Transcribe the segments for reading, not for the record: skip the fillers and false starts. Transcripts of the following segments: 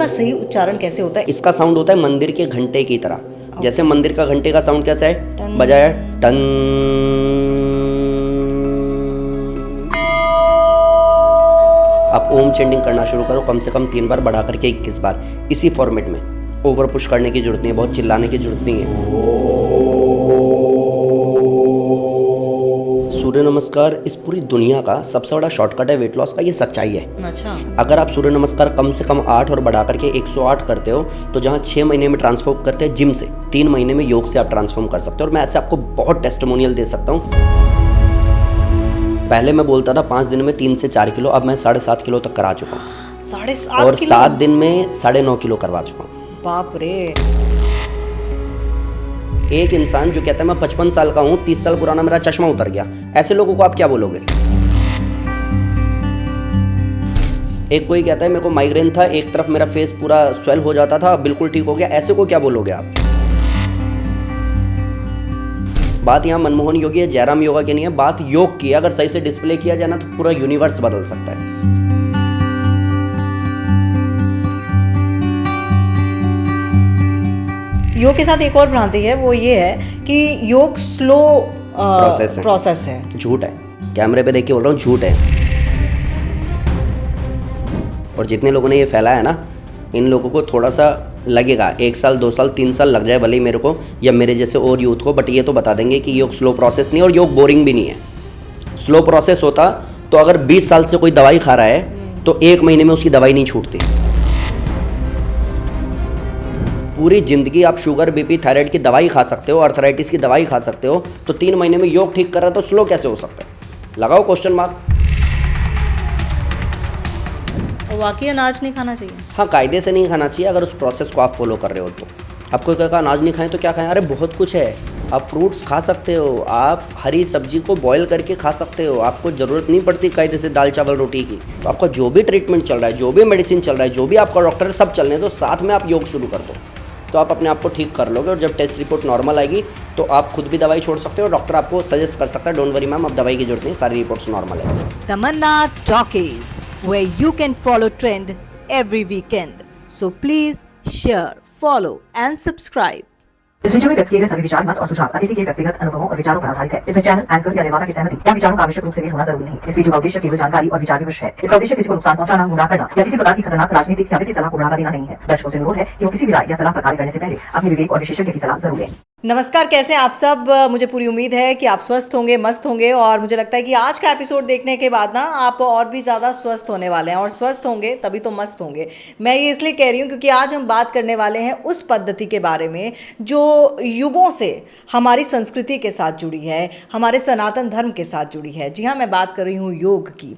सही उच्चारण कैसे होता है? इसका साउंड होता है मंदिर के घंटे की तरह। जैसे मंदिर का घंटे का साउंड कैसा है, टन। बजाया टन। आप ओम चेंडिंग करना शुरू करो, कम से कम 3 बार, बढ़ा करके 21 बार, इसी फॉर्मेट में। ओवर पुश करने की जरूरत नहीं है, बहुत चिल्लाने की जरूरत नहीं है। सूर्य नमस्कार इस पूरी दुनिया का सबसे बड़ा शॉर्टकट है वेट लॉस का, ये सच्चाई है। अच्छा। अगर आप सूर्य नमस्कार कम से कम 8 और बढ़ा करके 108 करते हो, तो जहाँ 6 महीने में ट्रांसफॉर्म करते हैं जिम से, 3 महीने में योग से आप ट्रांसफॉर्म कर सकते हो। और मैं ऐसे आपको बहुत टेस्टिमोनियल दे सकता हूँ। पहले मैं बोलता था 5 दिन में 3 से 4 किलो, अब मैं 7.5 किलो तक करा चुका हूँ। 7.5 और किलो? 7 दिन में 9.5 किलो करवा चुका हूँ। बाप रे। एक इंसान जो कहता है मैं 55 साल का हूँ, 30 साल पुराना मेरा चश्मा उतर गया, ऐसे लोगों को आप क्या बोलोगे? एक कोई कहता है मेरे को माइग्रेन था, एक तरफ मेरा फेस पूरा स्वेल हो जाता था, बिल्कुल ठीक हो गया, ऐसे को क्या बोलोगे आप? बात यहाँ मनमोहन योगी या जयराम योगा की नहीं है, बात योग की है। अगर सही से डिस्प्ले किया जाए ना तो पूरा यूनिवर्स बदल सकता है। योग के साथ एक और भ्रांति है, वो ये है कि योग स्लो प्रोसेस है। झूठ है, कैमरे पे देख के बोल रहा हूँ, झूठ है। और जितने लोगों ने ये फैलाया है ना, इन लोगों को थोड़ा सा लगेगा 1 साल 2 साल 3 साल लग जाए भले ही मेरे को या मेरे जैसे और यूथ को, बट ये तो बता देंगे कि योग स्लो प्रोसेस नहीं, और योग बोरिंग भी नहीं है। स्लो प्रोसेस होता तो अगर 20 साल से कोई दवाई खा रहा है तो 1 महीने में उसकी दवाई नहीं छूटती। पूरी जिंदगी आप शुगर, बीपी, थायराइड की दवाई खा सकते हो, आर्थराइटिस की दवाई खा सकते हो, तो 3 महीने में योग ठीक कर रहा है तो स्लो कैसे हो सकता है? लगाओ क्वेश्चन मार्क। वाकई अनाज नहीं खाना चाहिए? हाँ, कायदे से नहीं खाना चाहिए अगर उस प्रोसेस को आप फॉलो कर रहे हो तो। आपको क्या कहा अनाज नहीं खाएं तो क्या खाएं? अरे बहुत कुछ है। आप फ्रूट्स खा सकते हो, आप हरी सब्जी को बॉईल करके खा सकते हो, आपको ज़रूरत नहीं पड़ती कायदे से दाल चावल रोटी की। तो आपका जो भी ट्रीटमेंट चल रहा है, जो भी मेडिसिन चल रहा है, जो भी आपका डॉक्टर है, सब चलने दो, साथ में आप योग शुरू कर दो, तो आप अपने आप को ठीक कर लोगे। और जब टेस्ट रिपोर्ट नॉर्मल आएगी तो आप खुद भी दवाई छोड़ सकते हो, डॉक्टर आपको सजेस्ट कर सकता है, डोंट वरी मैम, अब दवाई की जरूरत नहीं, सारी रिपोर्ट्स नॉर्मल है। Tamanna Talkies, where you can follow trend every weekend. So please share, follow and subscribe. इस वीडियो में व्यक्त किए गए सभी विचार, मत और सुझाव अतिथि के व्यक्तिगत अनुभवों और विचारों पर आधारित है। इसमें चैनल, एंकर या निर्माता की सहमति या विचारों का आवश्यक रूप से मेल होना जरूरी नहीं। इस वीडियो का उद्देश्य केवल जानकारी और विचार विमर्श है। इसका उद्देश्य किसी को नुकसान पहुंचाना, गुमराह करना या किसी प्रकार की खतरनाक राजनीतिक या वित्तीय सलाह को बढ़ावा देना नहीं है। दर्शकों से अनुरोध है कि वो किसी भी राय या सलाह पर कार्य करने से पहले अपने विवेक और विशेषज्ञ की सलाह जरूर लें। नमस्कार, कैसे हैं आप सब? मुझे पूरी उम्मीद है कि आप स्वस्थ होंगे, मस्त होंगे, और मुझे लगता है कि आज का एपिसोड देखने के बाद ना आप और भी ज़्यादा स्वस्थ होने वाले हैं, और स्वस्थ होंगे तभी तो मस्त होंगे। मैं ये इसलिए कह रही हूँ क्योंकि आज हम बात करने वाले हैं उस पद्धति के बारे में जो युगों से हमारी संस्कृति के साथ जुड़ी है, हमारे सनातन धर्म के साथ जुड़ी है। जी हाँ, मैं बात कर रही हूँ योग की।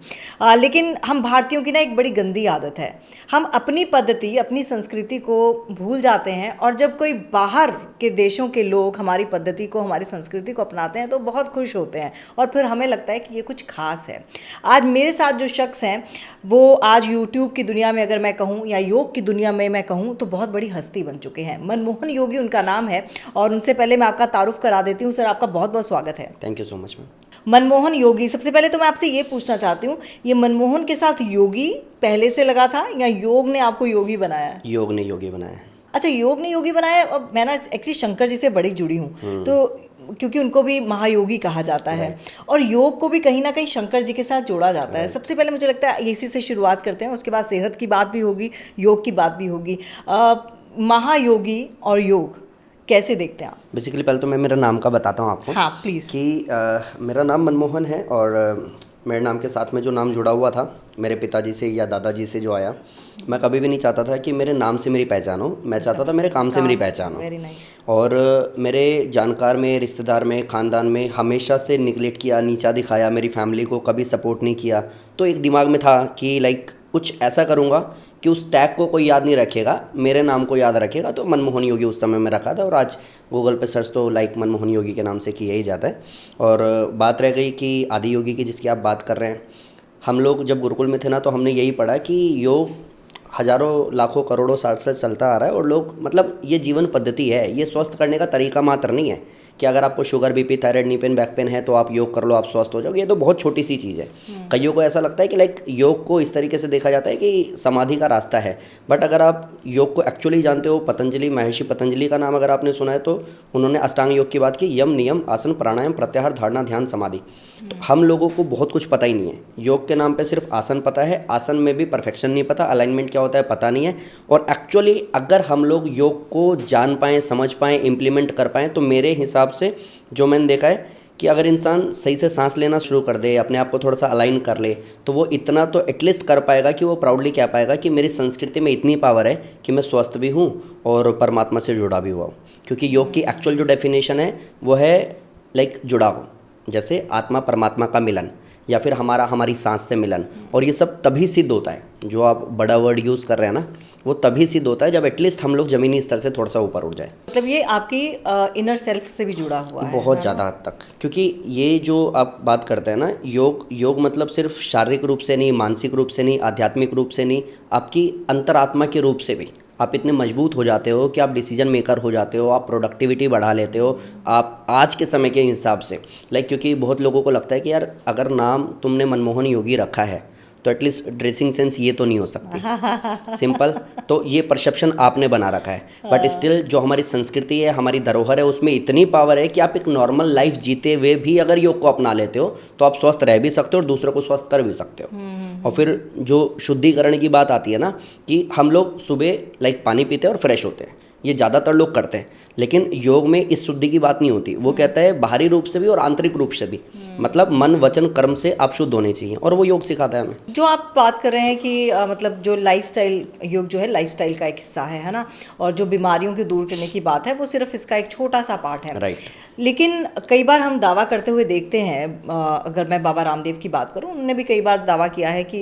लेकिन हम भारतीयों की ना एक बड़ी गंदी आदत है, हम अपनी पद्धति, अपनी संस्कृति को भूल जाते हैं, और जब कोई बाहर के देशों के लोग हमारी पद्धति को, हमारी संस्कृति को अपनाते हैं तो बहुत खुश होते हैं, और फिर हमें लगता है कि ये कुछ खास है। आज मेरे साथ जो शख्स हैं वो आज यूट्यूब की दुनिया में अगर मैं कहूँ या योग की दुनिया में मैं कहूँ तो बहुत बड़ी हस्ती बन चुके हैं। मनमोहन योगी उनका नाम है, और उनसे पहले मैं आपका तारुफ करा देती हूँ। सर, आपका बहुत बहुत स्वागत है। Thank you so much ma'am. Manmohan Yogi, सबसे पहले तो मैं आपसे ये पूछना चाहती हूँ, ये मनमोहन के साथ योगी पहले से लगा था या योग ने आपको योगी बनाया? योग ने योगी बनाया है। अच्छा, योग ने योगी बनाया। अब मैं ना एक्चुअली शंकर जी से बड़ी जुड़ी हूँ, तो क्योंकि उनको भी महायोगी कहा जाता है, और योग को भी कहीं ना कहीं शंकर जी के साथ जोड़ा जाता है। सबसे पहले मुझे लगता है इसी से शुरुआत करते हैं, उसके बाद सेहत की बात भी होगी, योग की बात भी होगी। महायोगी और योग कैसे देखते हैं आप? बेसिकली पहले तो मैं मेरा नाम का बताता हूँ आपको। हाँ प्लीज़। कि मेरा नाम मनमोहन है, और मेरे नाम के साथ में जो नाम जुड़ा हुआ था मेरे पिताजी से या दादाजी से जो आया, मैं कभी भी नहीं चाहता था कि मेरे नाम से मेरी पहचान हो, मैं चाहता था मेरे काम से मेरी पहचान हो। Very nice. और मेरे जानकार में, रिश्तेदार में, ख़ानदान में हमेशा से निगलेक्ट किया, नीचा दिखाया, मेरी फैमिली को कभी सपोर्ट नहीं किया। तो एक दिमाग में था कि लाइक कुछ ऐसा करूँगा कि उस टैग को कोई याद नहीं रखेगा, मेरे नाम को याद रखेगा। तो मनमोहन योगी उस समय में रखा था, और आज गूगल पे सर्च तो लाइक मनमोहन योगी के नाम से किया ही जाता है। और बात रह गई कि आदि योगी की, जिसकी आप बात कर रहे हैं, हम लोग जब गुरुकुल में थे ना तो हमने यही पढ़ा कि योग हज़ारों लाखों करोड़ों साल से चलता आ रहा है, और लोग मतलब ये जीवन पद्धति है, ये स्वस्थ करने का तरीका मात्र नहीं है कि अगर आपको sugar, BP, thyroid, knee pain, back pain है तो आप योग कर लो, आप स्वस्थ हो जाओगे। ये तो बहुत छोटी सी चीज़ है। कईयों को ऐसा लगता है कि लाइक योग को इस तरीके से देखा जाता है कि समाधि का रास्ता है, बट अगर आप योग को एक्चुअली जानते हो, पतंजलि, महर्षि पतंजलि का नाम अगर आपने सुना है तो उन्होंने अष्टांग योग की बात की, यम, नियम, आसन, प्राणायाम, प्रत्याहार, धारणा, ध्यान, समाधि। तो हम लोगों को बहुत कुछ पता ही नहीं है। योग के नाम पे सिर्फ आसन पता है, आसन में भी परफेक्शन नहीं पता, अलाइनमेंट क्या होता है पता नहीं है। और एक्चुअली अगर हम लोग योग को जान पाएँ, समझ पाएँ, इम्प्लीमेंट कर पाएँ, तो मेरे हिसाब से जो मैंने देखा है कि अगर इंसान सही से सांस लेना शुरू कर दे, अपने आप को थोड़ा सा अलाइन कर ले, तो वो इतना तो एटलीस्ट कर पाएगा कि वो प्राउडली कह पाएगा कि मेरी संस्कृति में इतनी पावर है कि मैं स्वस्थ भी हूँ और परमात्मा से जुड़ा भी हुआ हूँ। क्योंकि योग की एक्चुअल जो डेफिनेशन है वो है लाइक जुड़ाव, जैसे आत्मा परमात्मा का मिलन या फिर हमारी सांस से मिलन। और ये सब तभी सिद्ध होता है, जो आप बड़ा वर्ड यूज़ कर रहे हैं ना, वो तभी सिद्ध होता है जब एटलीस्ट हम लोग ज़मीनी स्तर से थोड़ा सा ऊपर उठ जाए। मतलब ये आपकी इनर सेल्फ से भी जुड़ा हुआ है बहुत ज़्यादा हद तक, क्योंकि ये जो आप बात करते हैं ना, योग मतलब सिर्फ शारीरिक रूप से नहीं, मानसिक रूप से नहीं, आध्यात्मिक रूप से नहीं, आपकी अंतरात्मा के रूप से भी आप इतने मजबूत हो जाते हो कि आप डिसीजन मेकर हो जाते हो, आप प्रोडक्टिविटी बढ़ा लेते हो। आप आज के समय के हिसाब से लाइक, क्योंकि बहुत लोगों को लगता है कि यार अगर नाम तुमने मनमोहन योगी रखा है तो एटलीस्ट ड्रेसिंग सेंस ये तो नहीं हो सकती सिंपल, तो ये परसेप्शन आपने बना रखा है। बट स्टिल जो हमारी संस्कृति है, हमारी धरोहर है, उसमें इतनी पावर है कि आप एक नॉर्मल लाइफ जीते हुए भी अगर योग को अपना लेते हो तो आप स्वस्थ रह भी सकते हो और दूसरों को स्वस्थ कर भी सकते हो। और फिर जो शुद्धिकरण की बात आती है ना, कि हम लोग सुबह लाइक पानी पीते हैं और फ्रेश होते हैं, ये ज़्यादातर लोग करते हैं, लेकिन योग में इस शुद्धि की बात नहीं होती। वो कहता है बाहरी रूप से भी और आंतरिक रूप से भी, मतलब मन, वचन, कर्म से आप शुद्ध होने चाहिए, और वो योग सिखाता है हमें। जो आप बात कर रहे हैं कि मतलब जो लाइफस्टाइल, योग जो है लाइफस्टाइल का एक हिस्सा है ना, और जो बीमारियों को दूर करने की बात है वो सिर्फ इसका एक छोटा सा पार्ट है। राइट। लेकिन कई बार हम दावा करते हुए देखते हैं, अगर मैं बाबा रामदेव की बात करूं, उन्होंने भी कई बार दावा किया है कि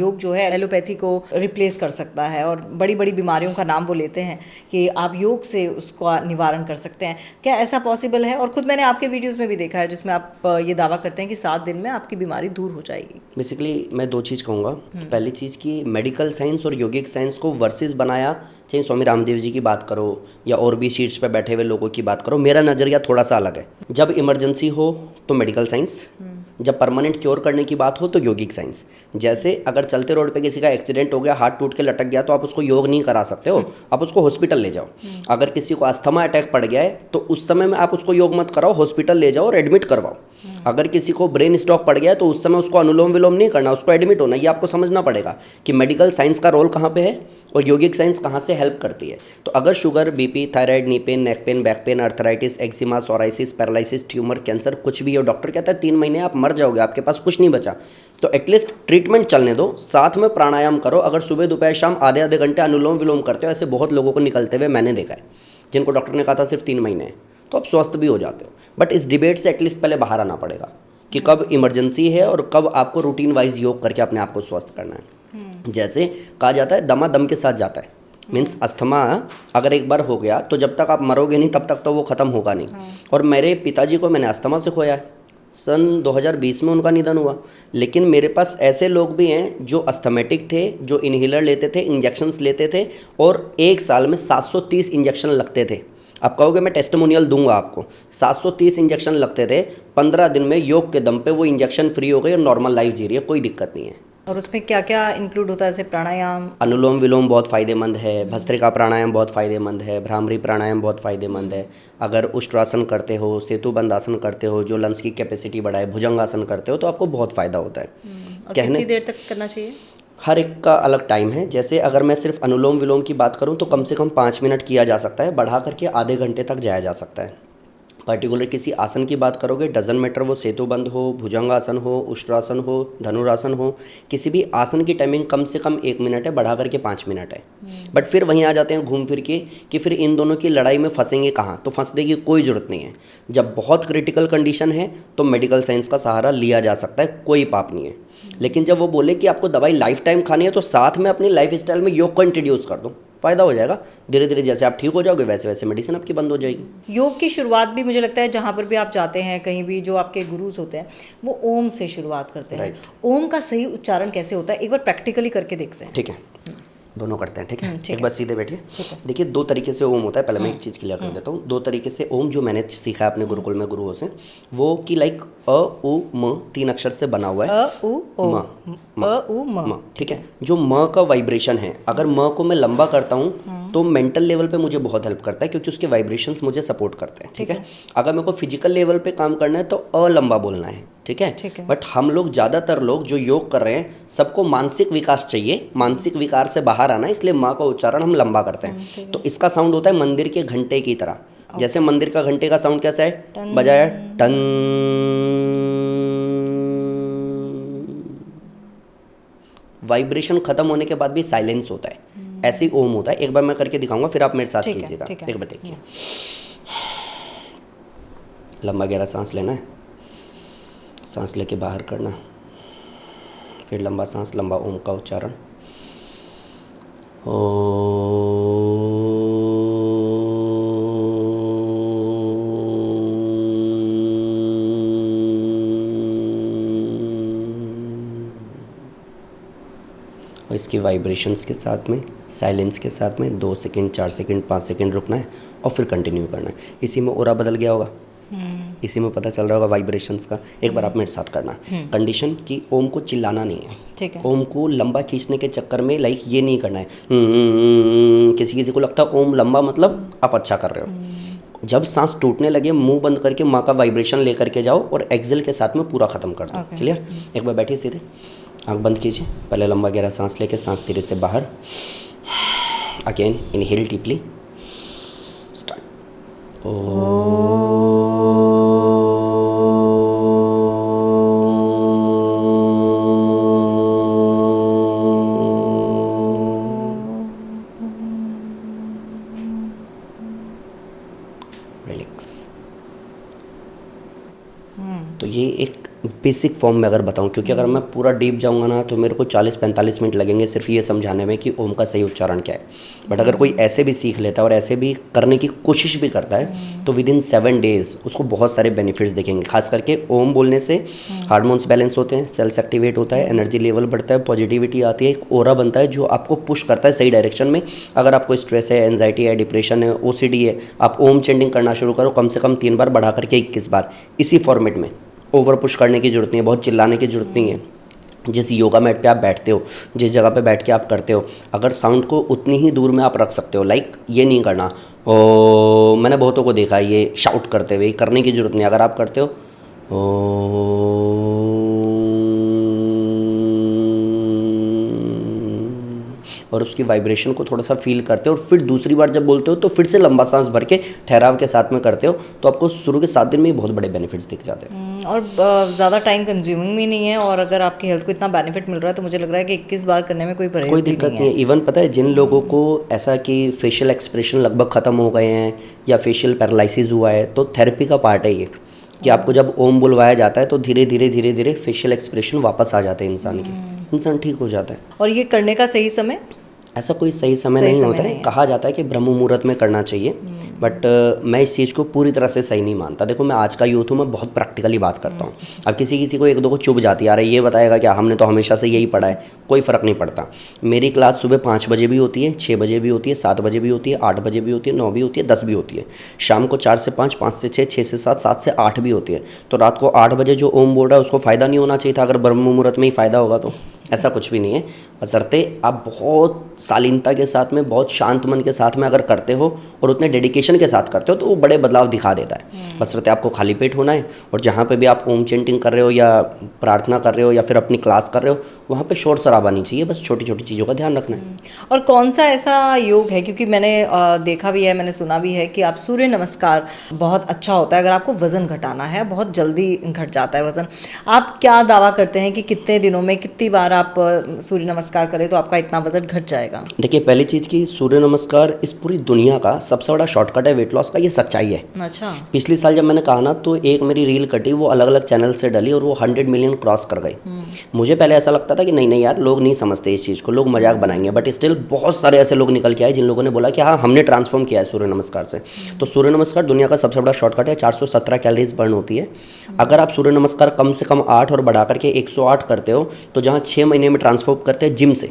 योग जो है एलोपैथी को रिप्लेस कर सकता है, और बड़ी बड़ी बीमारियों का नाम वो लेते हैं कि आप योग से उसका निवारण कर सकते हैं। क्या ऐसा पॉसिबल है? और खुद मैंने आपके वीडियोस में भी देखा है जिसमें आप ये दावा करते हैं कि 7 दिन में आपकी बीमारी दूर हो जाएगी। बेसिकली मैं 2 चीज़ कहूँगा। पहली चीज़ कि मेडिकल साइंस और योगिक साइंस को वर्सेस बनाया, चाहे स्वामी रामदेव जी की बात करो या और भी सीट्स पे बैठे हुए लोगों की बात करो, मेरा नज़रिया थोड़ा सा अलग है। जब इमरजेंसी हो तो मेडिकल साइंस, जब परमानेंट क्योर करने की बात हो तो योगिक साइंस। जैसे अगर चलते रोड पे किसी का एक्सीडेंट हो गया, हाथ टूट के लटक गया, तो आप उसको योग नहीं करा सकते हो, आप उसको हॉस्पिटल ले जाओ। अगर किसी को अस्थमा अटैक पड़ गया है तो उस समय में आप उसको योग मत कराओ, हॉस्पिटल ले जाओ और एडमिट करवाओ। अगर किसी को ब्रेन स्ट्रोक पड़ गया है तो उस समय उसको अनुलोम विलोम नहीं करना, उसको एडमिट होना। ये आपको समझना पड़ेगा कि मेडिकल साइंस का रोल कहाँ पे है और योगिक साइंस कहाँ से हेल्प करती है। तो अगर sugar, BP, thyroid, knee pain, neck pain, back pain, arthritis, eczema, psoriasis, paralysis, tumour, cancer, कुछ भी हो, डॉक्टर कहता है 3 महीने आप मर जाओगे, आपके पास कुछ नहीं बचा, तो एटलीस्ट ट्रीटमेंट चलने दो, साथ में प्राणायाम करो। अगर सुबह दोपहर शाम आधे आधे घंटे अनुलोम विलोम करते हो, ऐसे बहुत लोगों को निकलते हुए मैंने देखा है, जिनको डॉक्टर ने कहा था सिर्फ 3 महीने हैं, तो आप स्वस्थ भी हो जाते हो। बट इस डिबेट से एटलीस्ट पहले बाहर आना पड़ेगा कि कब इमरजेंसी है और कब आपको रूटीन वाइज योग करके अपने आप को स्वस्थ करना है। जैसे कहा जाता है दमा दम के साथ जाता है, मीन्स अस्थमा अगर एक बार हो गया तो जब तक आप मरोगे नहीं तब तक तो वो ख़त्म होगा नहीं। और मेरे पिताजी को मैंने अस्थमा से खोया है, सन 2020 में उनका निधन हुआ। लेकिन मेरे पास ऐसे लोग भी हैं जो अस्थमेटिक थे, जो इन्हेलर लेते थे, इंजेक्शन्स लेते थे, और 1 साल में 730 इंजेक्शन लगते थे। आप कहोगे मैं टेस्टिमोनियल दूंगा आपको, 730 इंजेक्शन लगते थे। 15 दिन में योग के दम पे वो इंजेक्शन फ्री हो गई और नॉर्मल लाइफ जी रही है, कोई दिक्कत नहीं है। और उसमें क्या क्या इंक्लूड होता है, जैसे प्राणायाम? अनुलोम विलोम बहुत फ़ायदेमंद है, भस्त्रिका प्राणायाम बहुत फ़ायदेमंद है, भ्रामरी प्राणायाम बहुत फ़ायदेमंद है। अगर उष्ट्रासन करते हो, सेतुबंद आसन करते हो जो लंग्स की कैपेसिटी बढ़ाए, भुजंगासन करते हो, तो आपको बहुत फ़ायदा होता है। और कितनी देर तक करना चाहिए? हर एक का अलग टाइम है। जैसे अगर मैं सिर्फ अनुलोम विलोम की बात करूं तो कम से कम 5 मिनट किया जा सकता है, बढ़ा करके आधे घंटे तक जाया जा सकता है। पर्टिकुलर किसी आसन की बात करोगे, डजन मैटर वो सेतुबंद हो, भुजंगासन हो, उष्ट्रासन हो, धनुरासन हो, किसी भी आसन की टाइमिंग कम से कम 1 मिनट है, बढ़ा करके 5 मिनट है। बट फिर वहीं आ जाते हैं घूम फिर के कि फिर इन दोनों की लड़ाई में फंसेंगे कहाँ, तो फंसने की कोई ज़रूरत नहीं है। जब बहुत क्रिटिकल कंडीशन है तो मेडिकल साइंस का सहारा लिया जा सकता है, कोई पाप नहीं है। लेकिन जब वो बोले कि आपको दवाई लाइफ टाइम खानी है तो साथ में अपनी लाइफ स्टाइल में योग को इंट्रोड्यूस कर दो, फ़ायदा हो जाएगा। धीरे धीरे जैसे आप ठीक हो जाओगे वैसे वैसे मेडिसिन आपकी बंद हो जाएगी। योग की शुरुआत भी मुझे लगता है जहाँ पर भी आप जाते हैं, कहीं भी जो आपके गुरुज होते हैं वो ओम से शुरुआत करते हैं। ओम का सही उच्चारण कैसे होता है, एक बार प्रैक्टिकली करके देखते हैं। ठीक है। दोनों करते हैं, ठीक है। ठीक एक है। बात सीधे बैठिए। देखिए, दो तरीके से ओम होता है। पहले मैं एक चीज़ क्लियर कर देता हूँ। दो तरीके से ओम जो मैंने सीखा है अपने गुरुकुल में गुरुओं से, वो कि लाइक अ उ म 3 अक्षर से बना हुआ है। अ उ ओ अ उ म, ठीक है। जो म का वाइब्रेशन है, अगर म को मैं लंबा करता हूँ तो मेंटल लेवल पे मुझे बहुत हेल्प करता है, क्योंकि उसके वाइब्रेशंस मुझे सपोर्ट करते हैं, ठीक है। अगर मेरे को फिजिकल लेवल पे काम करना है तो अ लंबा बोलना है, ठीक है। बट हम लोग ज़्यादातर लोग जो योग कर रहे हैं, सबको मानसिक विकास चाहिए, मानसिक विकार से बाहर आना, इसलिए माँ का उच्चारण हम लंबा करते हैं। तो इसका साउंड होता है मंदिर के घंटे की तरह। जैसे मंदिर का घंटे का साउंड कैसा है, बजाया टन, वाइब्रेशन खत्म होने के बाद भी साइलेंस होता है। ऐसे ही ओम होता है। एक बार मैं करके दिखाऊंगा, फिर आप मेरे साथ कीजिएगा। एक बार देखिए, लंबा गहरा सांस लेना है, सांस लेके बाहर करना, फिर लंबा सांस, लंबा ओम का उच्चारण। और इसकी वाइब्रेशंस के साथ में, साइलेंस के साथ में 2 सेकंड, 4 सेकंड, 5 सेकंड रुकना है और फिर कंटिन्यू करना है। इसी में ऑरा बदल गया होगा, इसी में पता चल रहा होगा वाइब्रेशंस का। एक बार आप मेरे साथ करना। कंडीशन कि ओम को चिल्लाना नहीं है, ठीक है। ओम को लंबा खींचने के चक्कर में लाइक ये नहीं करना है। किसी किसी को लगता है ओम लंबा मतलब आप अच्छा कर रहे हो। जब सांस टूटने लगे, मुंह बंद करके माँ का वाइब्रेशन लेकर के जाओ और एक्सेल के साथ में पूरा खत्म कर दो। क्लियर? एक बार बैठिए सीधे, आँख बंद कीजिए। पहले लंबा गहरा सांस लेके सांस धीरे से बाहर। Again inhale deeply, start. Relax. तो ये एक बेसिक फॉर्म में अगर बताऊं, क्योंकि अगर मैं पूरा डीप जाऊंगा ना तो मेरे को 40-45 मिनट लगेंगे सिर्फ ये समझाने में कि ओम का सही उच्चारण क्या है। बट अगर कोई ऐसे भी सीख लेता है और ऐसे भी करने की कोशिश भी करता है तो विद इन 7 डेज उसको बहुत सारे बेनिफिट्स दिखेंगे। खास करके ओम बोलने से हार्मोन्स बैलेंस होते हैं, सेल्स एक्टिवेट होता है, एनर्जी लेवल बढ़ता है, पॉजिटिविटी आती है, एक ऑरा बनता है जो आपको पुश करता है सही डायरेक्शन में। अगर आपको स्ट्रेस है, एंजाइटी है, डिप्रेशन है, OCD है, आप ओम चेंटिंग करना शुरू करो, कम से कम 3 बार, बढ़ा करके 21 बार, इसी फॉर्मेट में। ओवर पुश करने की जरूरत नहीं है, बहुत चिल्लाने की जरूरत नहीं है। जिस योगा मैट पे आप बैठते हो, जिस जगह पे बैठ के आप करते हो, अगर साउंड को उतनी ही दूर में आप रख सकते हो, लाइक ये नहीं करना ओ, मैंने बहुतों को देखा है ये शाउट करते हुए, करने की जरूरत नहीं। अगर आप करते हो और उसकी वाइब्रेशन को थोड़ा सा फील करते हो और फिर दूसरी बार जब बोलते हो तो फिर से लंबा सांस भर के ठहराव के साथ में करते हो, तो आपको शुरू के 7 दिन में ही बहुत बड़े बेनिफिट्स दिख जाते हैं। और ज़्यादा टाइम कंज्यूमिंग भी नहीं है, और अगर आपकी हेल्थ को इतना बेनिफिट मिल रहा है तो मुझे लग रहा है कि 21 बार करने में कोई परहेज कोई भी दिक्कत नहीं नहीं है। इवन पता है जिन लोगों को ऐसा कि फेशियल एक्सप्रेशन लगभग ख़त्म हो गए हैं या फेशियल पैरालिसिस हुआ है, तो थेरेपी का पार्ट है ये, कि आपको जब ओम बुलवाया जाता है तो धीरे धीरे फेशियल एक्सप्रेशन वापस आ जाते हैं इंसान के, इंसान ठीक हो जाता है। और ये करने का सही समय? ऐसा कोई सही समय नहीं होता है। कहा जाता है कि ब्रह्म मुहूर्त में करना चाहिए, बट मैं इस चीज़ को पूरी तरह से सही नहीं मानता। देखो, मैं आज का यूथ हूँ, मैं बहुत प्रैक्टिकली बात करता हूँ। अब किसी को एक दो को चुभ जाती है, अरे ये बताएगा क्या, हमने तो हमेशा से यही पढ़ा है, कोई फ़र्क नहीं पड़ता। मेरी क्लास सुबह 5 बजे भी होती है, 6 बजे भी होती है, 7 बजे भी होती है, 8 बजे भी होती है, 9 भी होती है, 10 भी होती है। शाम को 4 से 5, 5 से 6, 6 से 7, 7 से 8 भी होती है। तो रात को 8 बजे जो ओम बोल रहा है उसको फ़ायदा नहीं होना चाहिए था? अगर ब्रह्म मुहूर्त में ही फ़ायदा होगा तो ऐसा कुछ भी नहीं है। बशर्ते आप बहुत शालीनता के साथ में, बहुत शांत मन के साथ में अगर करते हो और उतने डेडिकेशन के साथ करते हो तो वो बड़े बदलाव दिखा देता है। बशर्ते आपको खाली पेट होना है, और जहाँ पे भी आप ओम चेंटिंग कर रहे हो या प्रार्थना कर रहे हो या फिर अपनी क्लास कर रहे हो, वहाँ पे शोर शराबा नहीं चाहिए, बस छोटी छोटी चीज़ों का ध्यान रखना है। और कौन सा ऐसा योग है, क्योंकि मैंने देखा भी है, मैंने सुना भी है कि आप सूर्य नमस्कार बहुत अच्छा होता है अगर आपको वज़न घटाना है, बहुत जल्दी घट जाता है वज़न। आप क्या दावा करते हैं कि कितने दिनों में कितनी बार आप सूर्य नमस्कार करें तो आपका इतना वज़न घट जाएगा? देखिए, पहली चीज़ की सूर्य नमस्कार इस पूरी दुनिया का सबसे बड़ा शॉर्टकट है वेट लॉस का, ये सच्चाई है। अच्छा। पिछले साल जब मैंने कहा ना, तो एक मेरी रील कटी, वो अलग अलग चैनल से डली और वो 100 मिलियन क्रॉस कर गई। मुझे पहले ऐसा लगता था कि नहीं यार, लोग नहीं समझते इस चीज़ को, लोग मजाक बनाएंगे, बट स्टिल बहुत सारे ऐसे लोग निकल के आए जिन लोगों ने बोला कि हाँ, हमने ट्रांसफॉर्म किया है सूर्य नमस्कार से। तो सूर्य नमस्कार दुनिया का सबसे बड़ा शॉर्टकट है। 417 कैलोरीज बर्न होती है। अगर आप सूर्य नमस्कार कम से कम 8 और बढ़ा करके 108 करते हो, तो जहाँ 6 महीने में ट्रांसफॉर्म करते हैं जिम से,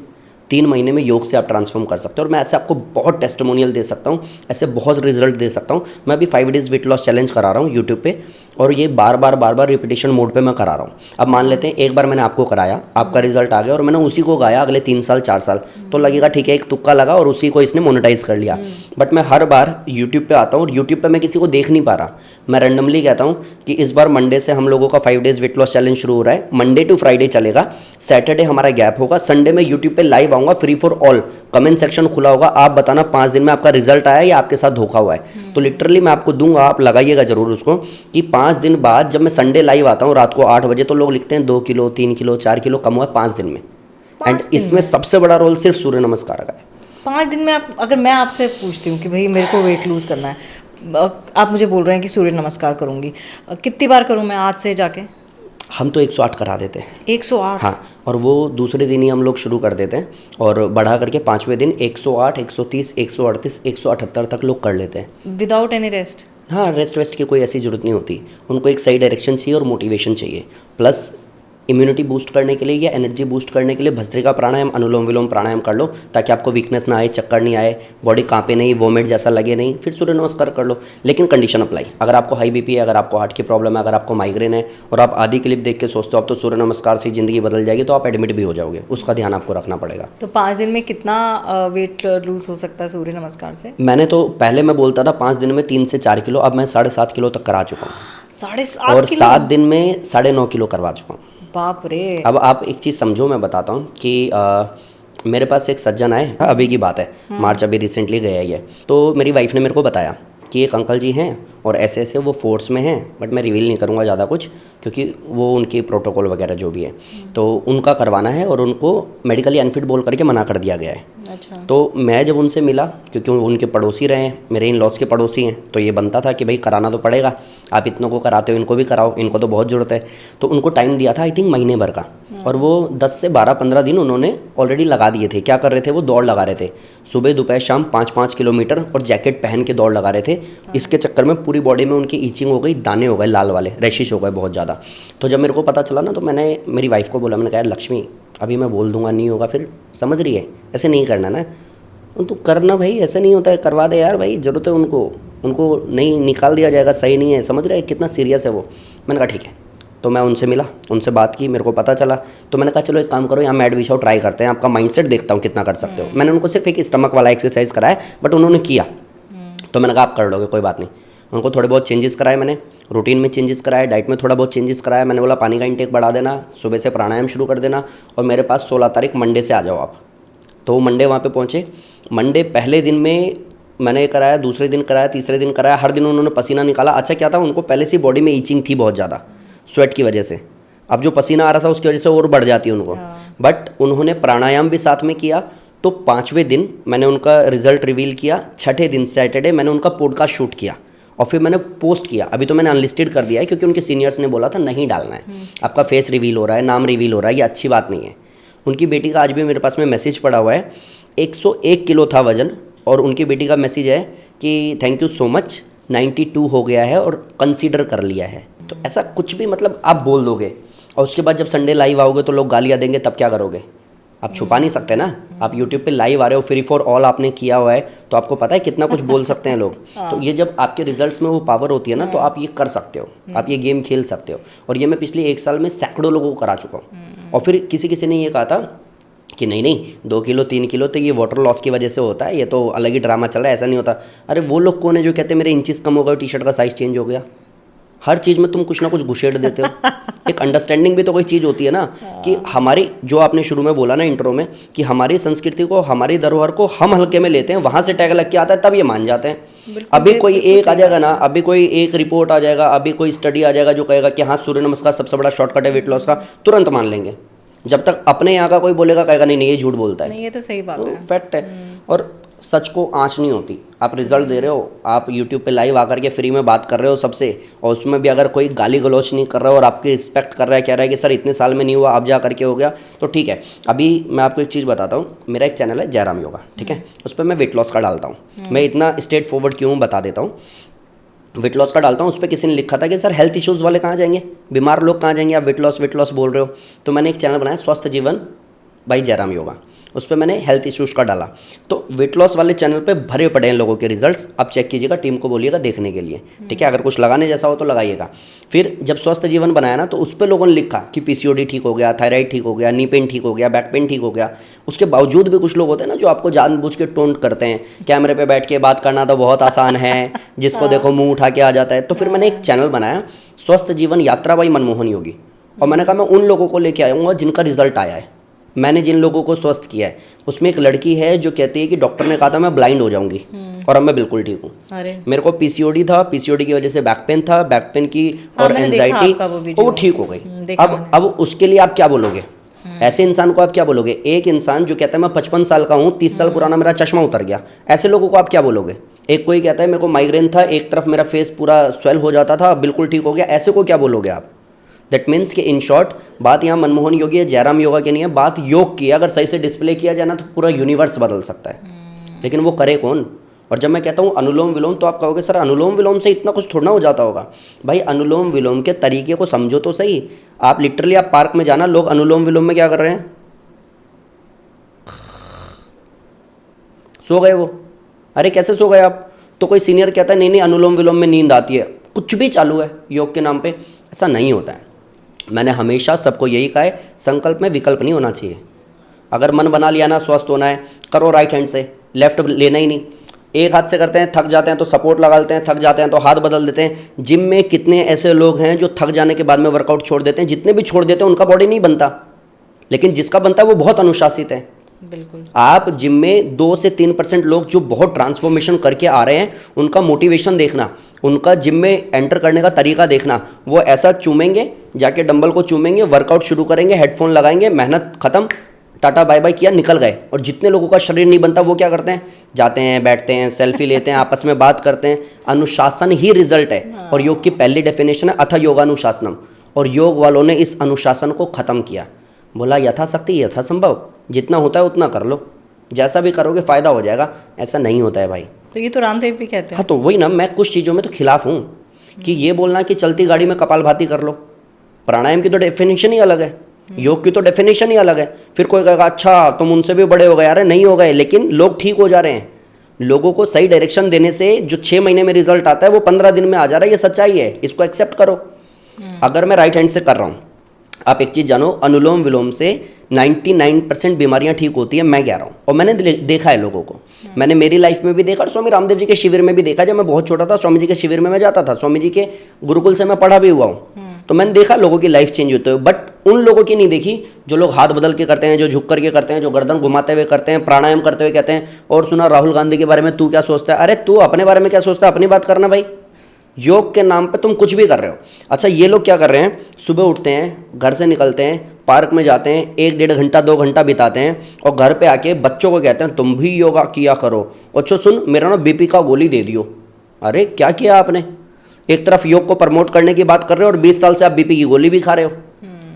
3 महीने में योग से आप ट्रांसफॉर्म कर सकते हो। और मैं ऐसे आपको बहुत टेस्टिमोनियल दे सकता हूँ, ऐसे बहुत रिजल्ट दे सकता हूँ। मैं अभी 5 डेज़ वेट लॉस चैलेंज करा रहा हूँ यूट्यूब पे, और ये बार बार रिपीटेशन मोड पे मैं करा रहा हूँ। अब मान लेते हैं एक बार मैंने आपको कराया, आपका रिजल्ट आ गया, और मैंने उसी को गाया अगले 3 साल 4 साल, तो लगेगा ठीक है एक तुक्का लगा और उसी को इसने मोनेटाइज कर लिया। बट मैं हर बार यूट्यूब पे आता हूँ, और यूट्यूब पे मैं किसी को देख नहीं पा रहा। मैं रैंडमली कहता हूँ कि इस बार मंडे से हम लोगों का 5 डेज़ वेट लॉस चैलेंज शुरू हो रहा है। मंडे टू फ्राइडे चलेगा, सैटरडे हमारा गैप होगा, संडे में यूट्यूब पे लाइव आऊँगा, free for all, comment section खुला होगा। आप बताना 5 दिन में आपका रिजल्ट आया या आपके साथ धोखा हुआ है। तो लिटरली मैं आपको दूंगा, आप लगाइएगा जरूर उसको, कि 5 दिन बाद जब मैं संडे लाइव आता हूँ रात को 8 बजे, तो लोग लिखते हैं 2 किलो 3 किलो 4 किलो कम हुआ है 5 दिन में। एंड इसमें सबसे बड़ा रोल सिर्फ सूर्य नमस्कार का है। 5 दिन में आप, अगर मैं आपसे पूछती हूँ कि भाई मेरे को वेट लूज़ करना है, आप मुझे बोल रहे हैं कि सूर्य नमस्कार करूँगी, कितनी बार करूँ मैं आज से जाके? हम तो 108 करा देते हैं। 108? हाँ, और वो दूसरे दिन ही हम लोग शुरू कर देते हैं, और बढ़ा करके 5वें दिन 108, 130, 138, 178 तक लोग कर लेते हैं विदाउट एनी रेस्ट? हाँ, रेस्ट की कोई ऐसी ज़रूरत नहीं होती। उनको एक सही डायरेक्शन चाहिए और मोटिवेशन चाहिए, प्लस इम्यूनिटी बूस्ट करने के लिए या एनर्जी बूस्ट करने के लिए भस्त्रिका प्राणायाम, अनुलोम विलोम प्राणायाम कर लो, ताकि आपको वीकनेस ना आए, चक्कर नहीं आए, बॉडी कांपे नहीं, वोमिट जैसा लगे नहीं, फिर सूर्य नमस्कार कर लो। लेकिन कंडीशन अप्लाई, अगर आपको हाई बीपी है, अगर आपको हार्ट की प्रॉब्लम है, अगर आपको माइग्रेन है, और आप आधी क्लिप देख के सोचते हो अब तो सूर्य नमस्कार से ज़िंदगी बदल जाएगी, तो आप एडमिट भी हो जाओगे। उसका ध्यान आपको रखना पड़ेगा। तो 5 दिन में कितना वेट लूज़ हो सकता है सूर्य नमस्कार से? मैंने तो पहले मैं बोलता था 5 दिन में 3 से 4 किलो, अब मैं 7.5 किलो तक करा चुका हूँ, 7.5 और किलो? 7 दिन में 9.5 किलो करवा चुका हूँ। बाप रे। अब आप एक चीज़ समझो, मैं बताता हूँ कि मेरे पास एक सज्जन आए, अभी की बात है, मार्च अभी रिसेंटली गया ही है। तो मेरी वाइफ ने मेरे को बताया कि एक अंकल जी हैं और ऐसे ऐसे वो फोर्स में हैं, बट मैं रिवील नहीं करूँगा ज़्यादा कुछ, क्योंकि वो उनकी प्रोटोकॉल वगैरह जो भी है, तो उनका करवाना है, और उनको मेडिकली अनफिट बोल करके मना कर दिया गया है। अच्छा। तो मैं जब उनसे मिला, क्योंकि वो उनके पड़ोसी रहे हैं, मेरे इन लॉस के पड़ोसी हैं, तो ये बनता था कि भाई कराना तो पड़ेगा, आप इतनों को कराते हो, इनको भी कराओ, इनको तो बहुत ज़रूरत है। तो उनको टाइम दिया था आई थिंक महीने भर का, और वो 10 से 12-15 दिन उन्होंने ऑलरेडी लगा दिए थे। क्या कर रहे थे वो? दौड़ लगा रहे थे, सुबह दोपहर शाम 5-5 किलोमीटर, और जैकेट पहन के दौड़ लगा रहे थे। इसके चक्कर में पूरी बॉडी में उनकी ईचिंग हो गई, दाने हो गए लाल वाले, रैशिश हो गए बहुत ज़्यादा। तो जब मेरे को पता चला ना, तो मैंने मेरी वाइफ को बोला, मैंने कहा लक्ष्मी अभी मैं बोल दूंगा नहीं होगा, फिर समझ रही है ऐसे नहीं करना ना, तो करना भाई, ऐसे नहीं होता है, करवा दे यार भाई, ज़रूरत है उनको नहीं निकाल दिया जाएगा, सही नहीं है, समझ रहे हैं कितना सीरियस है वो। मैंने कहा ठीक है। तो मैं उनसे मिला, उनसे बात की, मेरे को पता चला, तो मैंने कहा चलो एक काम करो, यहाँ मैट बिछाओ, ट्राई करते हैं, आपका माइंडसेट देखता हूँ कितना कर सकते हो। मैंने उनको सिर्फ एक स्टमक वाला एक्सरसाइज कराया, बट उन्होंने किया, तो मैंने कहा आप कर लोगे, कोई बात नहीं। उनको थोड़े बहुत चेंजेस कराए मैंने, रूटीन में चेंजेस कराए, डाइट में थोड़ा बहुत चेंजेस कराया। मैंने बोला पानी का इंटेक बढ़ा देना, सुबह से प्राणायाम शुरू कर देना, और मेरे पास 16 तारीख मंडे से आ जाओ आप। तो मंडे वहाँ पे पहुँचे। मंडे पहले दिन में मैंने कराया, दूसरे दिन कराया, तीसरे दिन कराया, हर दिन उन्होंने पसीना निकाला। अच्छा क्या था, उनको पहले से बॉडी में ईचिंग थी बहुत ज़्यादा स्वेट की वजह से, अब जो पसीना आ रहा था उसकी वजह से और बढ़ जाती है उनको। बट उन्होंने प्राणायाम भी साथ में किया। तो 5वें दिन मैंने उनका रिजल्ट रिवील किया, 6ठे दिन सैटरडे मैंने उनका पॉडकास्ट शूट किया, और फिर मैंने पोस्ट किया। अभी तो मैंने अनलिस्टेड कर दिया है, क्योंकि उनके सीनियर्स ने बोला था नहीं डालना है, आपका फेस रिवील हो रहा है, नाम रिवील हो रहा है, ये अच्छी बात नहीं है। उनकी बेटी का आज भी मेरे पास में मैसेज पड़ा हुआ है, 101 किलो था वजन, और उनकी बेटी का मैसेज है कि थैंक यू सो मच, 92 हो गया है और कंसीडर कर लिया है। तो ऐसा कुछ भी मतलब आप बोल दोगे, और उसके बाद जब संडे लाइव आओगे तो लोग गालियाँ देंगे, तब क्या करोगे? आप छुपा नहीं सकते ना। आप यूट्यूब पे लाइव आ रहे हो, फ्री फॉर ऑल आपने किया हुआ है, तो आपको पता है कितना कुछ बोल सकते हैं लोग। तो ये जब आपके रिजल्ट्स में वो पावर होती है ना, तो आप ये कर सकते हो, आप ये गेम खेल सकते हो। और ये मैं पिछले 1 साल में सैकड़ों लोगों को करा चुका हूँ। और फिर किसी ने ये कहा था कि नहीं 2 किलो 3 किलो तो ये वाटर लॉस की वजह से होता है, ये तो अलग ही ड्रामा चल रहा है, ऐसा नहीं होता। अरे वो लोग कौन है जो कहते हैं मेरे इंचेस कम हो गए, टी शर्ट का साइज़ चेंज हो गया? हर चीज़ में तुम कुछ ना कुछ घुसेड़ देते हो। एक अंडरस्टैंडिंग भी तो कोई चीज़ होती है ना, कि हमारी, जो आपने शुरू में बोला ना इंट्रो में, कि हमारी संस्कृति को, हमारी धरोहर को हम हल्के में लेते हैं, वहाँ से टैग लग के आता है, तब ये मान जाते हैं। अभी कोई एक आ जाएगा ना, अभी कोई एक रिपोर्ट आ जाएगा, अभी कोई स्टडी आ जाएगा जो कहेगा कि हाँ सूर्य नमस्कार सबसे बड़ा शॉर्टकट है वेट लॉस का, तुरंत मान लेंगे। जब तक अपने यहाँ का कोई बोलेगा, कहेगा नहीं ये झूठ बोलता है। नहीं, ये तो सही बात है, फैक्ट है। और सच को आँच नहीं होती। आप रिजल्ट दे रहे हो, आप यूट्यूब पे लाइव आकर के फ्री में बात कर रहे हो सबसे, और उसमें भी अगर कोई गाली गलौच नहीं कर रहा है और आपकी रिस्पेक्ट कर रहा है, कह रहा है कि सर इतने साल में नहीं हुआ, अब जा करके हो गया, तो ठीक है। अभी मैं आपको एक चीज़ बताता हूँ, मेरा एक चैनल है जयराम योगा, ठीक है, उस पर मैं वेट लॉस का डालता हूँ। मैं इतना स्ट्रेट फॉरवर्ड क्यों बता देता हूँ, वेट लॉस का डालता हूँ। उस पर किसी ने लिखा था कि सर हेल्थ इश्यूज़ वाले कहाँ जाएंगे, बीमार लोग कहाँ जाएंगे, आप वेट लॉस बोल रहे हो। तो मैंने एक चैनल बनाया स्वस्थ जीवन बाई जयराम योगा। उस पर मैंने हेल्थ इश्यूज़ का डाला। तो वेट लॉस वाले चैनल पे भरे पड़े हैं लोगों के रिजल्ट्स, आप चेक कीजिएगा, टीम को बोलिएगा देखने के लिए, ठीक है। अगर कुछ लगाने जैसा हो तो लगाइएगा। फिर जब स्वस्थ जीवन बनाया ना, तो उस पर लोगों ने लिखा कि पीसीओडी ठीक हो गया, थायराइड ठीक हो गया, नी पेन ठीक हो गया, बैक पेन ठीक हो गया। उसके बावजूद भी कुछ लोग होते हैं ना जो आपको जानबूझ के टोंट करते हैं, कैमरे पे बैठ के बात करना तो बहुत आसान है, जिसको देखो मुंह उठा के आ जाता है। तो फिर मैंने एक चैनल बनाया, स्वस्थ जीवन यात्रा बाई मनमोहन योगी, और मैंने कहा मैं उन लोगों को लेके आऊँगा जिनका रिजल्ट आया है, मैंने जिन लोगों को स्वस्थ किया है। उसमें एक लड़की है जो कहती है कि डॉक्टर ने कहा था मैं ब्लाइंड हो जाऊंगी, और अब मैं बिल्कुल ठीक हूँ। अरे मेरे को पीसीओडी था, पीसीओडी की वजह से बैक पेन था, बैक पेन की हाँ, और मैंने देखा एंजाइटी, आपका वो वो वीडियो। ठीक हो गई। देखा अब उसके लिए आप क्या बोलोगे? ऐसे इंसान को आप क्या बोलोगे? एक इंसान जो कहता है मैं 55 साल का हूँ, 30 साल पुराना मेरा चश्मा उतर गया, ऐसे लोगों को आप क्या बोलोगे? एक कोई कहता है मेरे को माइग्रेन था, एक तरफ मेरा फेस पूरा स्वेल हो जाता था, बिल्कुल ठीक हो गया, ऐसे को क्या बोलोगे आप? दैट मीन्स कि इन शॉर्ट बात यहाँ मनमोहन योगी है, जयराम योगा की नहीं है, बात योग की है। अगर सही से डिस्प्ले किया जाए ना तो पूरा यूनिवर्स बदल सकता है, लेकिन वो करे कौन? और जब मैं कहता हूँ अनुलोम विलोम, तो आप कहोगे सर अनुलोम विलोम से इतना कुछ थोड़ा हो जाता होगा। भाई अनुलोम विलोम के तरीके को समझो तो सही। आप लिटरली आप पार्क में जाना, लोग अनुलोम विलोम में क्या कर रहे हैं? सो गए वो। अरे कैसे सो गए आप? तो कोई सीनियर कहता है नहीं नहीं अनुलोम विलोम में नींद आती है, कुछ भी चालू है योग के नाम पे। ऐसा नहीं होता है। मैंने हमेशा सबको यही कहा है, संकल्प में विकल्प नहीं होना चाहिए। अगर मन बना लिया ना स्वस्थ होना है, करो राइट हैंड से, लेफ्ट लेना ही नहीं। एक हाथ से करते हैं, थक जाते हैं तो सपोर्ट लगा लेते हैं, थक जाते हैं तो हाथ बदल देते हैं। जिम में कितने ऐसे लोग हैं जो थक जाने के बाद में वर्कआउट छोड़ देते हैं? जितने भी छोड़ देते हैं उनका बॉडी नहीं बनता, लेकिन जिसका बनता है वो बहुत अनुशासित है। बिल्कुल। आप जिम में 2 से 3% लोग जो बहुत ट्रांसफॉर्मेशन करके आ रहे हैं, उनका मोटिवेशन देखना, उनका जिम में एंटर करने का तरीका देखना। वो ऐसा चूमेंगे, जाके डंबल को चूमेंगे, वर्कआउट शुरू करेंगे, हेडफोन लगाएंगे, मेहनत खत्म, टाटा बाय बाय किया, निकल गए। और जितने लोगों का शरीर नहीं बनता वो क्या करते हैं? जाते हैं, बैठते हैं, सेल्फी लेते हैं, आपस में बात करते हैं। अनुशासन ही रिजल्ट है। और योग की पहली डेफिनेशन है अथ योगानुशासनम, और योग वालों ने इस अनुशासन को ख़त्म किया। बोला यथाशक्ति यथासंभव, जितना होता है उतना कर लो, जैसा भी करोगे फ़ायदा हो जाएगा। ऐसा नहीं होता है भाई। तो ये तो रामदेव भी कहते हैं। हाँ तो वही ना, मैं कुछ चीज़ों में तो खिलाफ हूँ कि ये बोलना कि चलती गाड़ी में कपालभाति कर लो। प्राणायाम की तो डेफिनेशन ही अलग है, योग की तो डेफिनेशन ही अलग है। फिर कोई कहेगा अच्छा तुम उनसे भी बड़े हो गए। अरे नहीं हो गए, लेकिन लोग ठीक हो जा रहे हैं। लोगों को सही डायरेक्शन देने से जो 6 महीने में रिजल्ट आता है वो 15 दिन में आ जा रहा है। ये सच्चाई है, इसको एक्सेप्ट करो। अगर मैं राइट हैंड से कर रहा हूँ, आप एक चीज़ जानो, अनुलोम विलोम से 99% बीमारियां ठीक होती है, मैं कह रहा हूँ। और मैंने देखा है लोगों को, मैंने मेरी लाइफ में भी देखा और स्वामी रामदेव जी के शिविर में भी देखा। जब मैं बहुत छोटा था, स्वामी जी के शिविर में मैं जाता था, स्वामी जी के गुरुकुल से मैं पढ़ा भी हुआ हूँ। तो मैंने देखा लोगों की लाइफ चेंज होते हुए, बट उन लोगों की नहीं देखी जो लोग हाथ बदल के करते हैं, जो झुक करके करते हैं, जो गर्दन घुमाते हुए करते हैं, प्राणायाम करते हुए कहते हैं और सुना राहुल गांधी के बारे में तू क्या सोचता है। अरे तू अपने बारे में क्या सोचता है, अपनी बात करना भाई। योग के नाम पे तुम कुछ भी कर रहे हो। अच्छा ये लोग क्या कर रहे हैं, सुबह उठते हैं, घर से निकलते हैं, पार्क में जाते हैं, 1-1.5 घंटा 2 घंटा बिताते हैं, और घर पे आके बच्चों को कहते हैं तुम भी योगा किया करो। अच्छा सुन, मेरा ना बीपी का गोली दे दियो। अरे क्या किया आपने? एक तरफ योग को प्रमोट करने की बात कर रहे हो और 20 साल से आप बीपी की गोली भी खा रहे हो।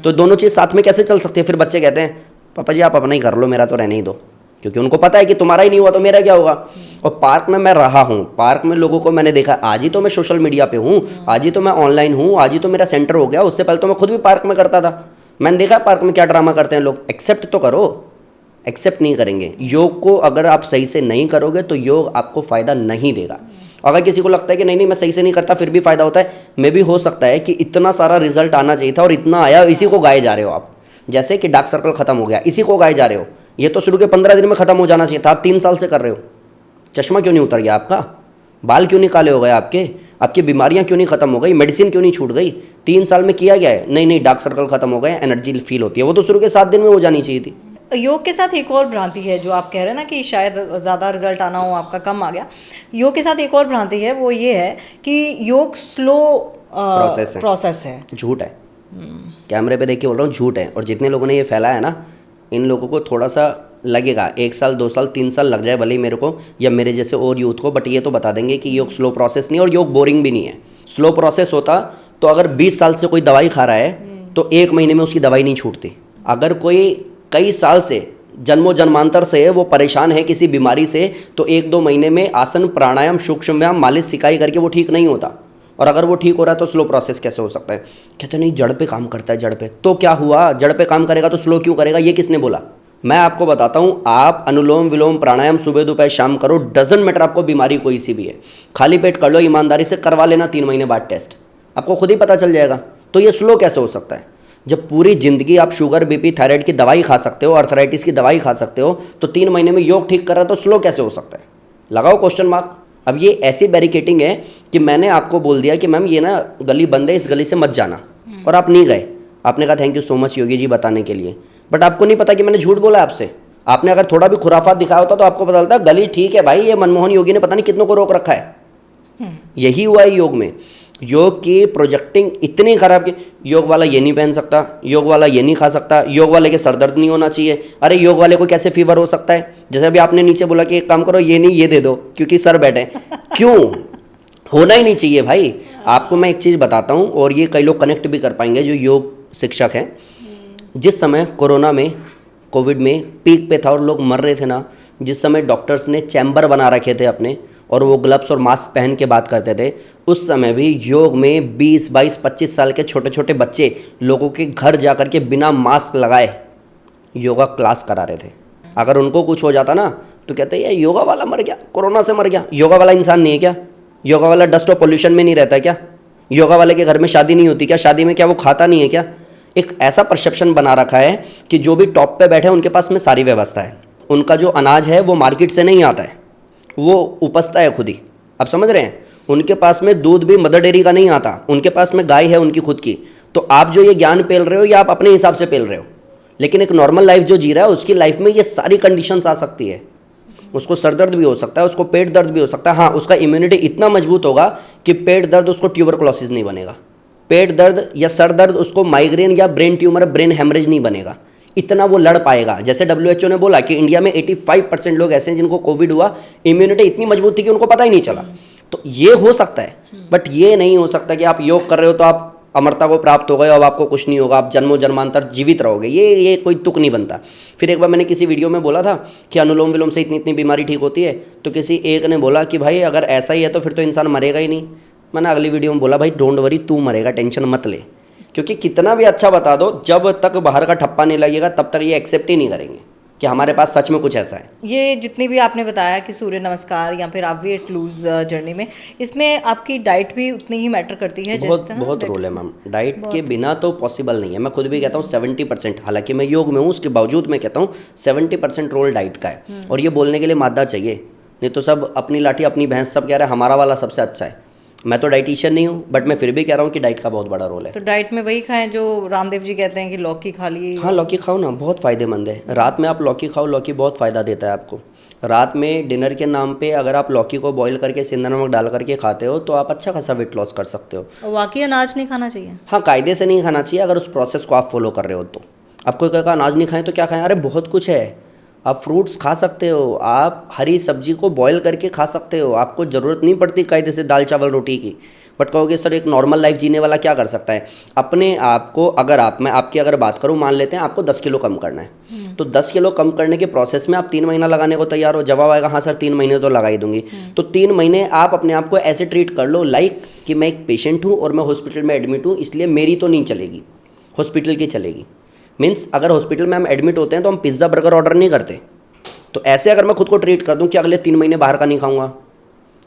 तो दोनों चीज़ साथ में कैसे चल सकती है? फिर बच्चे कहते हैं पापा जी आप अपना ही कर लो, मेरा तो रहने ही दो, क्योंकि उनको पता है कि तुम्हारा ही नहीं हुआ तो मेरा क्या होगा। और पार्क में मैं रहा हूँ, पार्क में लोगों को मैंने देखा। आज ही तो मैं सोशल मीडिया पे हूँ, आज ही तो मैं ऑनलाइन हूँ, आज ही तो मेरा सेंटर हो गया। उससे पहले तो मैं खुद भी पार्क में करता था। मैंने देखा पार्क में क्या ड्रामा करते हैं लोग। एक्सेप्ट तो करो। एक्सेप्ट नहीं करेंगे योग को। अगर आप सही से नहीं करोगे तो योग आपको फ़ायदा नहीं देगा। अगर किसी को लगता है कि नहीं नहीं मैं सही से नहीं करता फिर भी फ़ायदा होता है, मे भी हो सकता है कि इतना सारा रिजल्ट आना चाहिए था और इतना आया, इसी को गाए जा रहे हो आप। जैसे कि डार्क सर्कल खत्म हो गया, इसी को गाए जा रहे हो। ये तो शुरू के 15 दिन में खत्म हो जाना चाहिए था, आप 3 साल से कर रहे हो। चश्मा क्यों नहीं उतर गया आपका? बाल क्यों नहीं काले हो गए आपके? आपकी बीमारियां क्यों नहीं खत्म हो गई? मेडिसिन क्यों नहीं छूट गई? 3 साल में किया गया है। नहीं डार्क सर्कल खत्म हो गए, एनर्जी फील होती है, वो तो शुरू के 7 दिन में हो जानी चाहिए थी। योग के साथ एक और भ्रांति है जो आप कह रहे हैं ना कि शायद ज़्यादा रिजल्ट आना हो, आपका कम आ गया। योग के साथ एक और भ्रांति है, वो ये है कि योग स्लो प्रोसेस है। झूठ है। कैमरे पे देख के बोल रहा हूँ, झूठ है। और जितने लोगों ने ये फैलाया है ना, इन लोगों को थोड़ा सा लगेगा 1 साल 2 साल 3 साल लग जाए भले ही मेरे को या मेरे जैसे और यूथ को, बट ये तो बता देंगे कि योग स्लो प्रोसेस नहीं और योग बोरिंग भी नहीं है। स्लो प्रोसेस होता तो अगर 20 साल से कोई दवाई खा रहा है तो 1 महीने में उसकी दवाई नहीं छूटती। अगर कोई कई साल से जन्मों जन्मांतर से वो परेशान है किसी बीमारी से, तो 1-2 महीने में आसन प्राणायाम सूक्ष्म व्यायाम मालिश सिकाई करके वो ठीक नहीं होता। और अगर वो ठीक हो रहा है तो स्लो प्रोसेस कैसे हो सकता है? कहते नहीं जड़ पे काम करता है। जड़ पे तो क्या हुआ? जड़ पे काम करेगा तो स्लो क्यों करेगा? ये किसने बोला? मैं आपको बताता हूँ, आप अनुलोम विलोम प्राणायाम सुबह दोपहर शाम करो, डजन मैटर आपको बीमारी कोई सी भी है, खाली पेट कर लो, ईमानदारी से करवा लेना 3 महीने बाद टेस्ट, आपको खुद ही पता चल जाएगा। तो ये स्लो कैसे हो सकता है? जब पूरी ज़िंदगी आप शुगर बीपी थायराइड की दवाई खा सकते हो, अर्थराइटिस की दवाई खा सकते हो, तो 3 महीने में योग ठीक कर रहा है तो स्लो कैसे हो सकता है? लगाओ क्वेश्चन मार्क। अब ये ऐसी बैरिकेटिंग है कि मैंने आपको बोल दिया कि मैम ये ना गली बंद है, इस गली से मत जाना, और आप नहीं गए। आपने कहा thank you so much Yogi ji बताने के लिए, बट आपको नहीं पता कि मैंने झूठ बोला आपसे। आपने अगर थोड़ा भी खुराफात दिखाया होता तो आपको पता चलता गली ठीक है भाई, ये मनमोहन योगी ने पता नहीं कितनों को रोक रखा है। यही हुआ है योग में। योग की प्रोजेक्टिंग इतनी खराब कि योग वाला ये नहीं पहन सकता, योग वाला ये नहीं खा सकता, योग वाले के सर दर्द नहीं होना चाहिए। अरे योग वाले को कैसे फीवर हो सकता है? जैसे अभी आपने नीचे बोला कि एक काम करो, ये नहीं ये दे दो क्योंकि सर बैठे। क्यों? होना ही नहीं चाहिए भाई। आपको मैं एक चीज़ बताता हूँ, और ये कई लोग कनेक्ट भी कर पाएंगे जो योग शिक्षक हैं। जिस समय कोरोना में, कोविड में पीक पे था और लोग मर रहे थे ना, जिस समय डॉक्टर्स ने चैम्बर बना रखे थे अपने, और वो ग्लव्स और मास्क पहन के बात करते थे, उस समय भी योग में 20, 22, 25 साल के छोटे छोटे बच्चे लोगों के घर जा कर के बिना मास्क लगाए योगा क्लास करा रहे थे। अगर उनको कुछ हो जाता ना तो कहते ये योगा वाला मर गया, कोरोना से मर गया। योगा वाला इंसान नहीं है क्या? योगा वाला डस्ट और पोल्यूशन में नहीं रहता है क्या? योगा वाले के घर में शादी नहीं होती क्या? शादी में क्या वो खाता नहीं है क्या? एक ऐसा परसेप्शन बना रखा है कि जो भी टॉप पे बैठे हैं उनके पास में सारी व्यवस्था है। उनका जो अनाज है वो मार्केट से नहीं आता है, वो उपजता है खुद ही। आप समझ रहे हैं? उनके पास में दूध भी मदर डेयरी का नहीं आता, उनके पास में गाय है उनकी खुद की। तो आप जो ये ज्ञान पेल रहे हो ये आप अपने हिसाब से पेल रहे हो, लेकिन एक नॉर्मल लाइफ जो जी रहा है उसकी लाइफ में ये सारी कंडीशंस आ सकती है। उसको सर दर्द भी हो सकता है, उसको पेट दर्द भी हो सकता है। हाँ, उसका इम्यूनिटी इतना मजबूत होगा कि पेट दर्द उसको ट्यूबरकुलोसिस नहीं बनेगा, पेट दर्द या सर दर्द उसको माइग्रेन या ब्रेन ट्यूमर, ब्रेन हेमरेज नहीं बनेगा। इतना वो लड़ पाएगा। जैसे WHO ने बोला कि इंडिया में 85% लोग ऐसे हैं जिनको कोविड हुआ, इम्यूनिटी इतनी मजबूत थी कि उनको पता ही नहीं चला। तो ये हो सकता है, बट ये नहीं हो सकता कि आप योग कर रहे हो तो आप अमरता को प्राप्त हो गए, अब आपको कुछ नहीं होगा, आप जन्मों जन्मांतर जीवित रहोगे। ये कोई तुक नहीं बनता। फिर एक बार मैंने किसी वीडियो में बोला था कि अनुलोम विलोम से इतनी इतनी बीमारी ठीक होती है, तो किसी एक ने बोला कि भाई अगर ऐसा ही है तो फिर तो इंसान मरेगा ही नहीं। मैंने अगली वीडियो में बोला भाई डोंट वरी, तू मरेगा, टेंशन मत ले। क्योंकि कितना भी अच्छा बता दो, जब तक बाहर का ठप्पा नहीं लगेगा तब तक ये एक्सेप्ट ही नहीं करेंगे कि हमारे पास सच में कुछ ऐसा है। ये जितनी भी आपने बताया कि सूर्य नमस्कार या फिर आप वेट लूज जर्नी में, इसमें आपकी डाइट भी उतनी ही मैटर करती है? बहुत रोल है मैम। डाइट के बिना तो पॉसिबल नहीं है। मैं खुद भी कहता हूँ 70%, हालांकि मैं योग में हूँ उसके बावजूद मैं कहता हूँ 70% रोल डाइट का है। और ये बोलने के लिए मादा चाहिए, नहीं तो सब अपनी लाठी अपनी भैंस, सब कह रहे हैं हमारा वाला सबसे अच्छा है। मैं तो डाइटिशियन नहीं हूँ, बट मैं फिर भी कह रहा हूँ कि डाइट का बहुत बड़ा रोल है। तो डाइट में वही खाएं जो रामदेव जी कहते हैं कि लौकी खा ली? हाँ, लौकी खाओ ना, बहुत फ़ायदेमंद है। रात में आप लौकी खाओ, लौकी बहुत फ़ायदा देता है आपको। रात में डिनर के नाम पे अगर आप लौकी को बॉईल करके सेंधा नमक डाल करके खाते हो तो आप अच्छा खासा वेट लॉस कर सकते हो। और वाकई अनाज नहीं खाना चाहिए? हाँ, कायदे से नहीं खाना चाहिए अगर उस प्रोसेस को आप फॉलो कर रहे हो तो। आपको कहा अनाज नहीं खाएं तो क्या खाएं? अरे बहुत कुछ है। आप फ्रूट्स खा सकते हो, आप हरी सब्जी को बॉईल करके खा सकते हो, आपको ज़रूरत नहीं पड़ती कायदे से दाल चावल रोटी की। बट कहोगे सर एक नॉर्मल लाइफ जीने वाला क्या कर सकता है? अपने आप को अगर मैं आपकी अगर बात करूं, मान लेते हैं आपको 10 किलो कम करना है, तो 10 किलो कम करने के प्रोसेस में आप 3 महीना लगाने को तैयार हो? जवाब आएगा हाँ सर 3 महीने तो लगा ही दूंगी। तो 3 महीने आप अपने आप को ऐसे ट्रीट कर लो लाइक कि मैं एक पेशेंट हूँ और मैं हॉस्पिटल में एडमिट हूँ, इसलिए मेरी तो नहीं चलेगी, हॉस्पिटल की चलेगी। मीन्स अगर हॉस्पिटल में हम एडमिट होते हैं तो हम पिज़्ज़ा बर्गर ऑर्डर नहीं करते। तो ऐसे अगर मैं खुद को ट्रीट कर दूं कि अगले 3 महीने बाहर का नहीं खाऊंगा,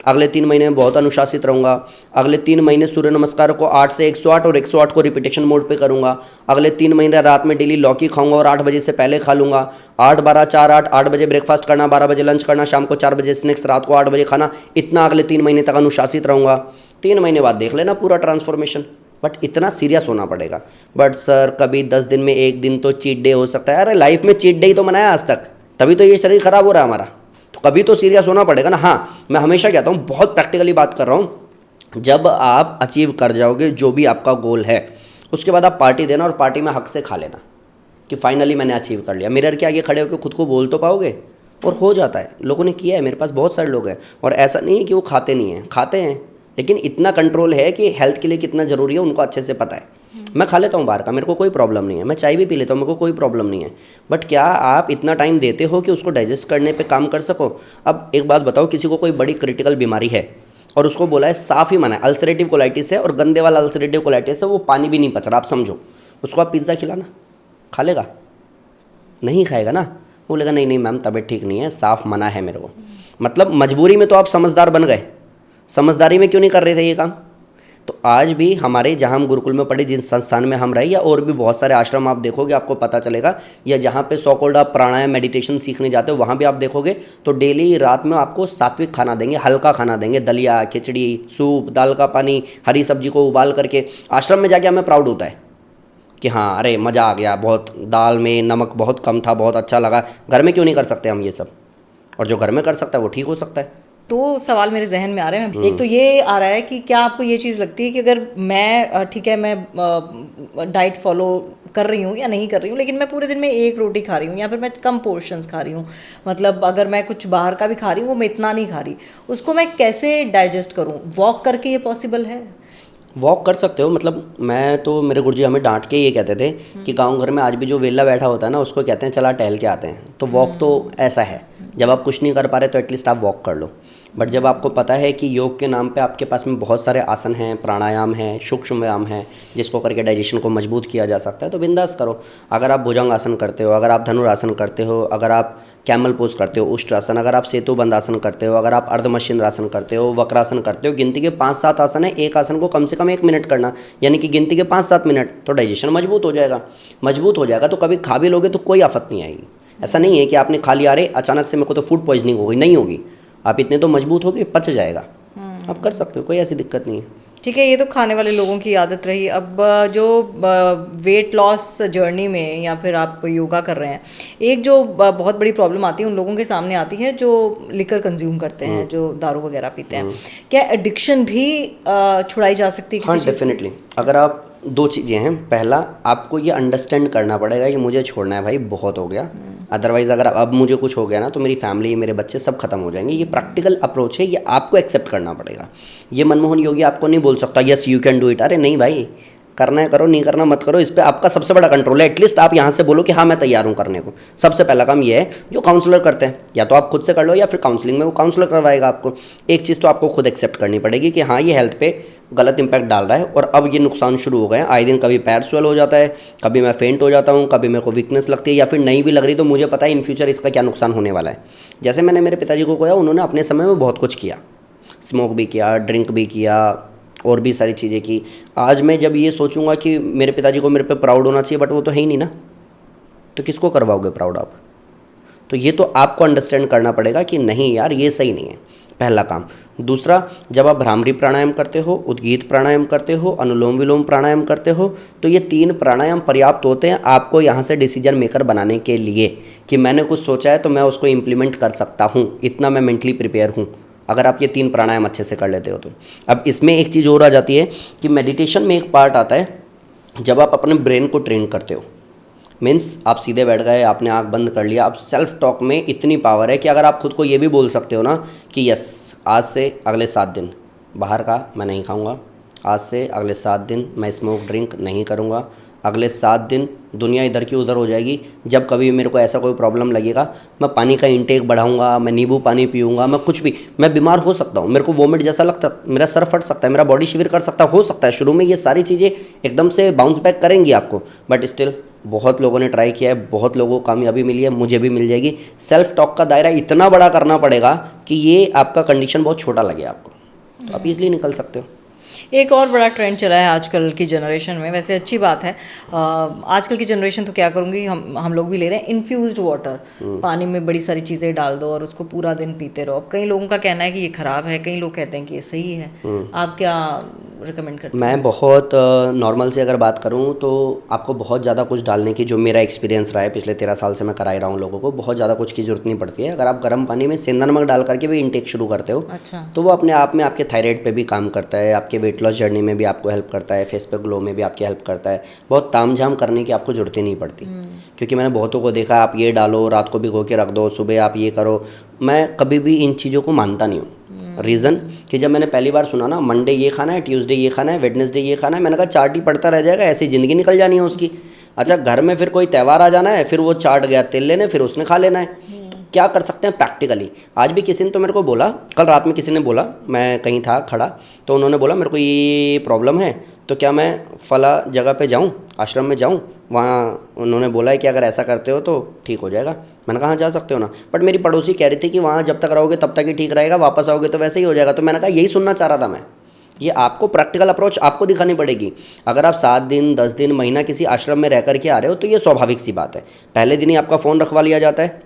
अगले 3 महीने में बहुत अनुशासित रहूंगा, अगले 3 महीने सूर्य नमस्कार को 8 से 108 और 108 को रिपीटेशन मोड पे करूंगा, अगले 3 महीने रात में डेली लौकी खाऊंगा और 8 बजे से पहले खा लूंगा, 8 12 4 8 बजे ब्रेकफास्ट करना, 12 बजे लंच करना, शाम को 4 बजे स्नैक्स, रात को 8 बजे खाना, इतना अगले 3 महीने तक अनुशासित रहूंगा। 3 महीने बाद देख लेना पूरा ट्रांसफॉर्मेशन। बट इतना सीरियस होना पड़ेगा। बट सर कभी 10 दिन में एक दिन तो चीट डे हो सकता है। अरे लाइफ में चीट डे ही तो मनाया आज तक, तभी तो ये शरीर खराब हो रहा है हमारा। तो कभी तो सीरियस होना पड़ेगा ना। हाँ, मैं हमेशा कहता हूँ, बहुत प्रैक्टिकली बात कर रहा हूँ, जब आप अचीव कर जाओगे जो भी आपका गोल है, उसके बाद आप पार्टी देना और पार्टी में हक से खा लेना कि फाइनली मैंने अचीव कर लिया। मिरर के आगे खड़े होकर खुद को बोल तो पाओगे, और हो जाता है। लोगों ने किया है, मेरे पास बहुत सारे लोग हैं। और ऐसा नहीं है कि वो खाते नहीं हैं, खाते हैं, लेकिन इतना कंट्रोल है कि हेल्थ के लिए कितना ज़रूरी है उनको अच्छे से पता है। मैं खा लेता हूँ बाहर का, मेरे को कोई प्रॉब्लम नहीं है। मैं चाय भी पी लेता हूँ, मेरे को कोई प्रॉब्लम नहीं है। बट क्या आप इतना टाइम देते हो कि उसको डाइजेस्ट करने पे काम कर सको? अब एक बात बताओ, किसी को कोई बड़ी क्रिटिकल बीमारी है और उसको बोला है, साफ़ ही मना है, अल्सरेटिव कोलाइटिस है और गंदे वाला अल्सरेटिव कोलाइटिस है, वो पानी भी नहीं पच रहा, आप समझो, उसको आप पिज़्ज़ा खिलाना, खा लेगा? नहीं खाएगा ना। वो बोलेगा नहीं नहीं मैम तबीयत ठीक नहीं है, साफ मना है मेरे को। मतलब मजबूरी में तो आप समझदार बन गए, समझदारी में क्यों नहीं कर रहे थे ये काम। तो आज भी हमारे जहाँ हम गुरुकुल में पढ़े, जिस संस्थान में हम रहे, या और भी बहुत सारे आश्रम आप देखोगे आपको पता चलेगा, या जहाँ पे सो कॉल्ड आप प्राणायाम मेडिटेशन सीखने जाते हो वहाँ भी आप देखोगे तो डेली रात में आपको सात्विक खाना देंगे, हल्का खाना देंगे, दलिया, खिचड़ी, सूप, दाल का पानी, हरी सब्जी को उबाल करके। आश्रम में जाके हमें प्राउड होता है कि हाँ अरे मज़ा आ गया, बहुत दाल में नमक बहुत कम था, बहुत अच्छा लगा। घर में क्यों नहीं कर सकते हम ये सब? और जो घर में कर सकता है वो ठीक हो सकता है। तो सवाल मेरे जहन में आ रहे हैं, एक तो ये आ रहा है कि क्या आपको ये चीज़ लगती है कि अगर मैं ठीक है मैं डाइट फॉलो कर रही हूँ या नहीं कर रही हूँ, लेकिन मैं पूरे दिन में एक रोटी खा रही हूँ या फिर मैं कम पोर्शंस खा रही हूँ, मतलब अगर मैं कुछ बाहर का भी खा रही हूँ वो मैं इतना नहीं खा रही, उसको मैं कैसे डाइजेस्ट करूँ? वॉक करके ये पॉसिबल है? वॉक कर सकते हो। मतलब मैं तो, मेरे गुरुजी हमें डांट के ये कहते थे कि गांव घर में आज भी जो वेला बैठा होता है ना उसको कहते हैं चला टहल के आते हैं। तो वॉक तो ऐसा है, जब आप कुछ नहीं कर पा रहे तो एटलीस्ट आप वॉक कर लो। बट जब आपको पता है कि योग के नाम पे आपके पास में बहुत सारे आसन हैं, प्राणायाम हैं, सूक्ष्म व्यायाम हैं, जिसको करके डाइजेशन को मजबूत किया जा सकता है, तो बिंदास करो। अगर आप भुजंग आसन करते हो, अगर आप धनुरासन करते हो, अगर आप कैमल पोज करते हो, उष्ट्रासन, अगर आप सेतु बंदासन करते हो, अगर आप अर्धमशीन्द्रासन करते हो, वक्रासन करते हो, गिनती के 5-7 आसन है, एक आसन को कम से कम 1 मिनट करना, यानी कि गिनती के 5-7 मिनट, तो डाइजेशन मजबूत हो जाएगा। मजबूत हो जाएगा तो कभी खा भी लोगे तो कोई आफत नहीं आएगी। ऐसा नहीं है कि आपने खा लिया अरे अचानक से मेरे को तो फूड पॉइजनिंग हो गई, नहीं होगी। आप इतने तो मजबूत हो कि पच जाएगा। आप कर सकते हो, कोई ऐसी दिक्कत नहीं है। ठीक है, ये तो खाने वाले लोगों की आदत रही। अब जो वेट लॉस जर्नी में या फिर आप योगा कर रहे हैं, एक जो बहुत बड़ी प्रॉब्लम आती है उन लोगों के सामने आती है जो लिकर कंज्यूम करते हैं, जो दारू वगैरह पीते हैं। क्या एडिक्शन भी छुड़ाई जा सकती है? हाँ डेफिनेटली। अगर आप, 2 चीज़ें हैं। पहला, आपको ये अंडरस्टैंड करना पड़ेगा कि मुझे छोड़ना है भाई, बहुत हो गया। अदरवाइज़ अगर अब मुझे कुछ हो गया ना तो मेरी फैमिली, मेरे बच्चे सब खत्म हो जाएंगे। ये प्रैक्टिकल अप्रोच है, ये आपको एक्सेप्ट करना पड़ेगा। ये मनमोहन योगी आपको नहीं बोल सकता yes you can do it. अरे नहीं भाई, करना है करो, नहीं करना मत करो। इस पर आपका सबसे बड़ा कंट्रोल है। एटलीस्ट आप यहाँ से बोलो कि हाँ मैं तैयार हूँ करने को। सबसे पहला काम ये है जो काउंसलर करते हैं, या तो आप खुद से कर लो या फिर काउंसलिंग में वो काउंसलर करवाएगा आपको। एक चीज़ तो आपको खुद एक्सेप्ट करनी पड़ेगी कि हाँ ये हेल्थ पे गलत इंपैक्ट डाल रहा है और अब ये नुकसान शुरू हो गए हैं। आए दिन कभी पैर स्वेल हो जाता है, कभी मैं फेंट हो जाता हूँ, कभी मेरे को वीकनेस लगती है, या फिर नहीं भी लग रही तो मुझे पता है इन फ्यूचर इसका क्या नुकसान होने वाला है। जैसे मैंने मेरे पिताजी को कहा, उन्होंने अपने समय में बहुत कुछ किया, स्मोक भी किया, ड्रिंक भी किया, और भी सारी चीज़ें की। आज मैं जब ये सोचूंगा कि मेरे पिताजी को मेरे पे प्राउड होना चाहिए, बट वो तो है ही नहीं ना, तो किसको करवाओगे प्राउड आप? तो ये तो आपको अंडरस्टैंड करना पड़ेगा कि नहीं यार ये सही नहीं है, पहला काम। दूसरा, जब आप भ्रामरी प्राणायाम करते हो, उद्गीत प्राणायाम करते हो, अनुलोम विलोम प्राणायाम करते हो, तो ये 3 प्राणायाम पर्याप्त होते हैं आपको यहाँ से डिसीजन मेकर बनाने के लिए कि मैंने कुछ सोचा है तो मैं उसको इम्प्लीमेंट कर सकता हूँ, इतना मैं मेंटली प्रिपेयर हूँ। अगर आप ये 3 प्राणायाम अच्छे से कर लेते हो तो। अब इसमें एक चीज़ और आ जाती है कि मेडिटेशन में एक पार्ट आता है जब आप अपने ब्रेन को ट्रेन करते हो। मीन्स आप सीधे बैठ गए, आपने आंख बंद कर लिया। अब सेल्फ टॉक में इतनी पावर है कि अगर आप खुद को ये भी बोल सकते हो ना कि यस आज से अगले 7 दिन बाहर का मैं नहीं खाऊंगा, आज से अगले 7 दिन मैं स्मोक ड्रिंक नहीं करूंगा, अगले 7 दिन दुनिया इधर की उधर हो जाएगी। जब कभी मेरे को ऐसा कोई प्रॉब्लम लगेगा मैं पानी का इंटेक बढ़ाऊंगा, मैं नींबू पानी पीऊंगा, मैं कुछ भी, मैं बीमार हो सकता हूँ, मेरे को वोमिट जैसा लगता, मेरा सर फट सकता है, मेरा बॉडी शिविर कर सकता हो सकता है। शुरू में ये सारी चीज़ें एकदम से बाउंस बैक करेंगी आपको, बट स्टिल बहुत लोगों ने ट्राई किया है, बहुत लोगों को कामयाबी मिली है, मुझे भी मिल जाएगी। सेल्फ टॉक का दायरा इतना बड़ा करना पड़ेगा कि ये आपका कंडीशन बहुत छोटा लगे आपको, तो आप इजीली निकल सकते हो। एक और बड़ा ट्रेंड चला है आजकल की जनरेशन में, वैसे अच्छी बात है। आजकल की जनरेशन तो क्या करूँगी, हम लोग भी ले रहे हैं इन्फ्यूज्ड वाटर। पानी में बड़ी सारी चीज़ें डाल दो और उसको पूरा दिन पीते रहो। अब कई लोगों का कहना है कि ये ख़राब है, कई लोग कहते हैं कि ये सही है। आप क्या रिकमेंड करते हैं? मैं बहुत नॉर्मल से अगर बात करूं तो आपको बहुत ज़्यादा कुछ डालने की, जो मेरा एक्सपीरियंस रहा है पिछले 13 साल से मैं करा ही रहा हूँ लोगों को, बहुत ज़्यादा कुछ की जरूरत नहीं पड़ती है। अगर आप गर्म पानी में सेंधा नमक डाल करके भी इंटेक शुरू करते हो, अच्छा, तो वो अपने आप में आपके थायराइड पे भी काम करता है, आपके वेट लॉस जर्नी में भी आपको हेल्प करता है, फेस पे ग्लो में भी आपकी हेल्प करता है। बहुत तामझाम करने की आपको जरूरत ही नहीं पड़ती, क्योंकि मैंने बहुतों को देखा आप ये डालो, रात को भिगो के रख दो, सुबह आप ये करो। मैं कभी भी इन चीज़ों को मानता नहीं हूँ। रीज़न कि जब मैंने पहली बार सुना ना मंडे ये खाना है, ट्यूसडे ये खाना है, वेडनेसडे ये खाना है, मैंने कहा चार्ट ही पड़ता रह जाएगा, ऐसी ज़िंदगी निकल जानी है उसकी। अच्छा, घर में फिर कोई त्यौहार आ जाना है, फिर वो चार्ट गया तेल लेने, फिर उसने खा लेना है। तो क्या कर सकते हैं प्रैक्टिकली? आज भी किसी ने तो मेरे को बोला, कल रात में किसी ने बोला, मैं कहीं था खड़ा, तो उन्होंने बोला मेरे को ये प्रॉब्लम है, तो क्या मैं फला जगह पे जाऊँ, आश्रम में जाऊँ, वहाँ उन्होंने बोला है कि अगर ऐसा करते हो तो ठीक हो जाएगा। मैंने कहा हाँ जा सकते हो ना, बट मेरी पड़ोसी कह रही थी कि वहाँ जब तक रहोगे तब तक ही ठीक रहेगा, वापस आओगे तो वैसे ही हो जाएगा। तो मैंने कहा यही सुनना चाह रहा था मैं। ये आपको प्रैक्टिकल अप्रोच आपको दिखानी पड़ेगी। अगर आप 7 दिन 10 दिन महीना किसी आश्रम में रह करके आ रहे हो तो ये स्वाभाविक सी बात है। पहले दिन ही आपका फ़ोन रखवा लिया जाता है,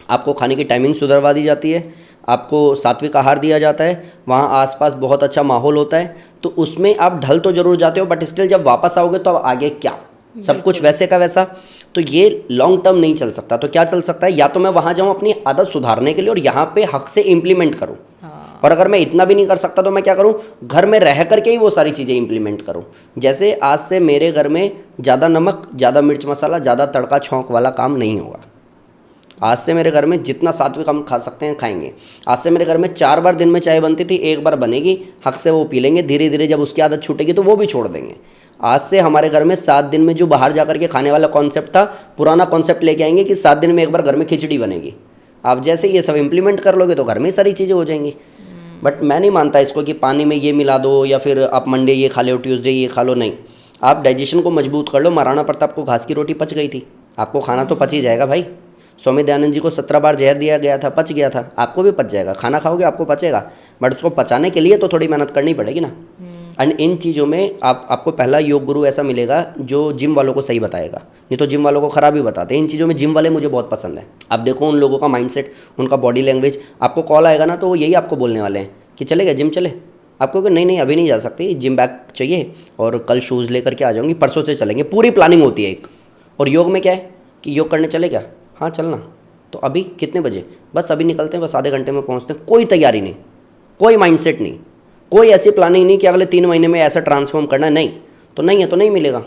आपको खाने की टाइमिंग सुधरवा दी जाती है, आपको सात्विक आहार दिया जाता है, वहाँ आसपास बहुत अच्छा माहौल होता है, तो उसमें आप ढल तो जरूर जाते हो, बट स्टिल जब वापस आओगे तो अब आगे क्या, सब कुछ वैसे का वैसा। तो ये लॉन्ग टर्म नहीं चल सकता। तो क्या चल सकता है, या तो मैं वहाँ जाऊँ अपनी आदत सुधारने के लिए और यहाँ पे हक से इम्प्लीमेंट करूँ, और अगर मैं इतना भी नहीं कर सकता तो मैं क्या करूँ, घर में रह करके ही वो सारी चीज़ें इंप्लीमेंट करूँ। जैसे आज से मेरे घर में ज़्यादा नमक, ज़्यादा मिर्च मसाला, ज़्यादा तड़का छौंक वाला काम नहीं होगा। आज से मेरे घर में जितना सात्विक हम खा सकते हैं खाएंगे। आज से मेरे घर में 4 बार दिन में चाय बनती थी, 1 बार बनेगी, हक से वो पी लेंगे। धीरे धीरे जब उसकी आदत छूटेगी तो वो भी छोड़ देंगे। आज से हमारे घर में 7 दिन में जो बाहर जाकर के खाने वाला कॉन्सेप्ट था, पुराना कॉन्सेप्ट लेके आएंगे कि 7 दिन में 1 बार घर में खिचड़ी बनेगी। आप जैसे ये सब इंप्लीमेंट कर लोगे तो घर में ही सारी चीज़ें हो जाएंगी। बट मैं नहीं मानता इसको कि पानी में ये मिला दो या फिर आप मंडे ये खा लो, ट्यूसडे ये खा लो। नहीं, आप डाइजेशन को मजबूत कर लो। महाराणा प्रताप को घास की रोटी पच गई थी, आपको खाना तो पच ही जाएगा भाई। स्वामी दयानंद जी को 17 बार जहर दिया गया था, पच गया था, आपको भी पच जाएगा। खाना खाओगे आपको पचेगा, बट उसको पचाने के लिए तो थोड़ी मेहनत करनी पड़ेगी ना। एंड इन चीज़ों में आपको पहला योग गुरु ऐसा मिलेगा जो जिम वालों को सही बताएगा, नहीं तो जिम वालों को ख़राब ही बताते हैं। इन चीज़ों में जिम वाले मुझे बहुत पसंद है। अब देखो उन लोगों का माइंडसेट, उनका बॉडी लैंग्वेज, आपको कॉल आएगा ना तो वो यही आपको बोलने वाले हैं कि चलेगा जिम चले। आपको कि नहीं अभी नहीं जा सकती, जिम बैग चाहिए और कल शूज़ लेकर के आ जाऊँगी, परसों से चलेंगे। पूरी प्लानिंग होती है एक। और योग में क्या है कि योग करने चले क्या, हाँ चलना, तो अभी कितने बजे, बस अभी निकलते हैं, बस आधे घंटे में पहुँचते हैं। कोई तैयारी नहीं, कोई माइंडसेट नहीं, कोई ऐसी प्लानिंग नहीं कि अगले 3 महीने में ऐसा ट्रांसफॉर्म करना है। नहीं तो नहीं है तो नहीं मिलेगा,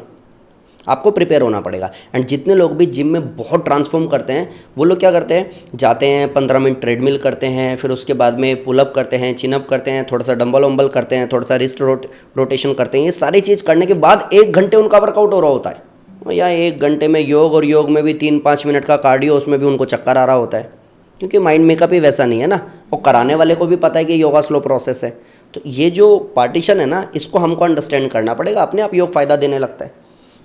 आपको प्रिपेयर होना पड़ेगा। एंड जितने लोग भी जिम में बहुत ट्रांसफॉर्म करते हैं वो लोग क्या करते हैं, जाते हैं 15 मिनट ट्रेडमिल करते हैं, फिर उसके बाद में पुलअप करते हैं, चिनअप करते हैं, थोड़ा सा डंबल वंबल करते हैं, थोड़ा सा रिस्ट रोटेशन करते हैं। ये सारी चीज़ करने के बाद 1 घंटे उनका वर्कआउट हो रहा होता है, या 1 घंटे में योग, और योग में भी 3-5 मिनट का कार्डियो, उसमें भी उनको चक्कर आ रहा होता है, क्योंकि माइंड मेकअप ही वैसा नहीं है ना। और कराने वाले को भी पता है कि योगा स्लो प्रोसेस है। तो ये जो पार्टीशन है ना, इसको हमको अंडरस्टैंड करना पड़ेगा। अपने आप योग फ़ायदा देने लगता है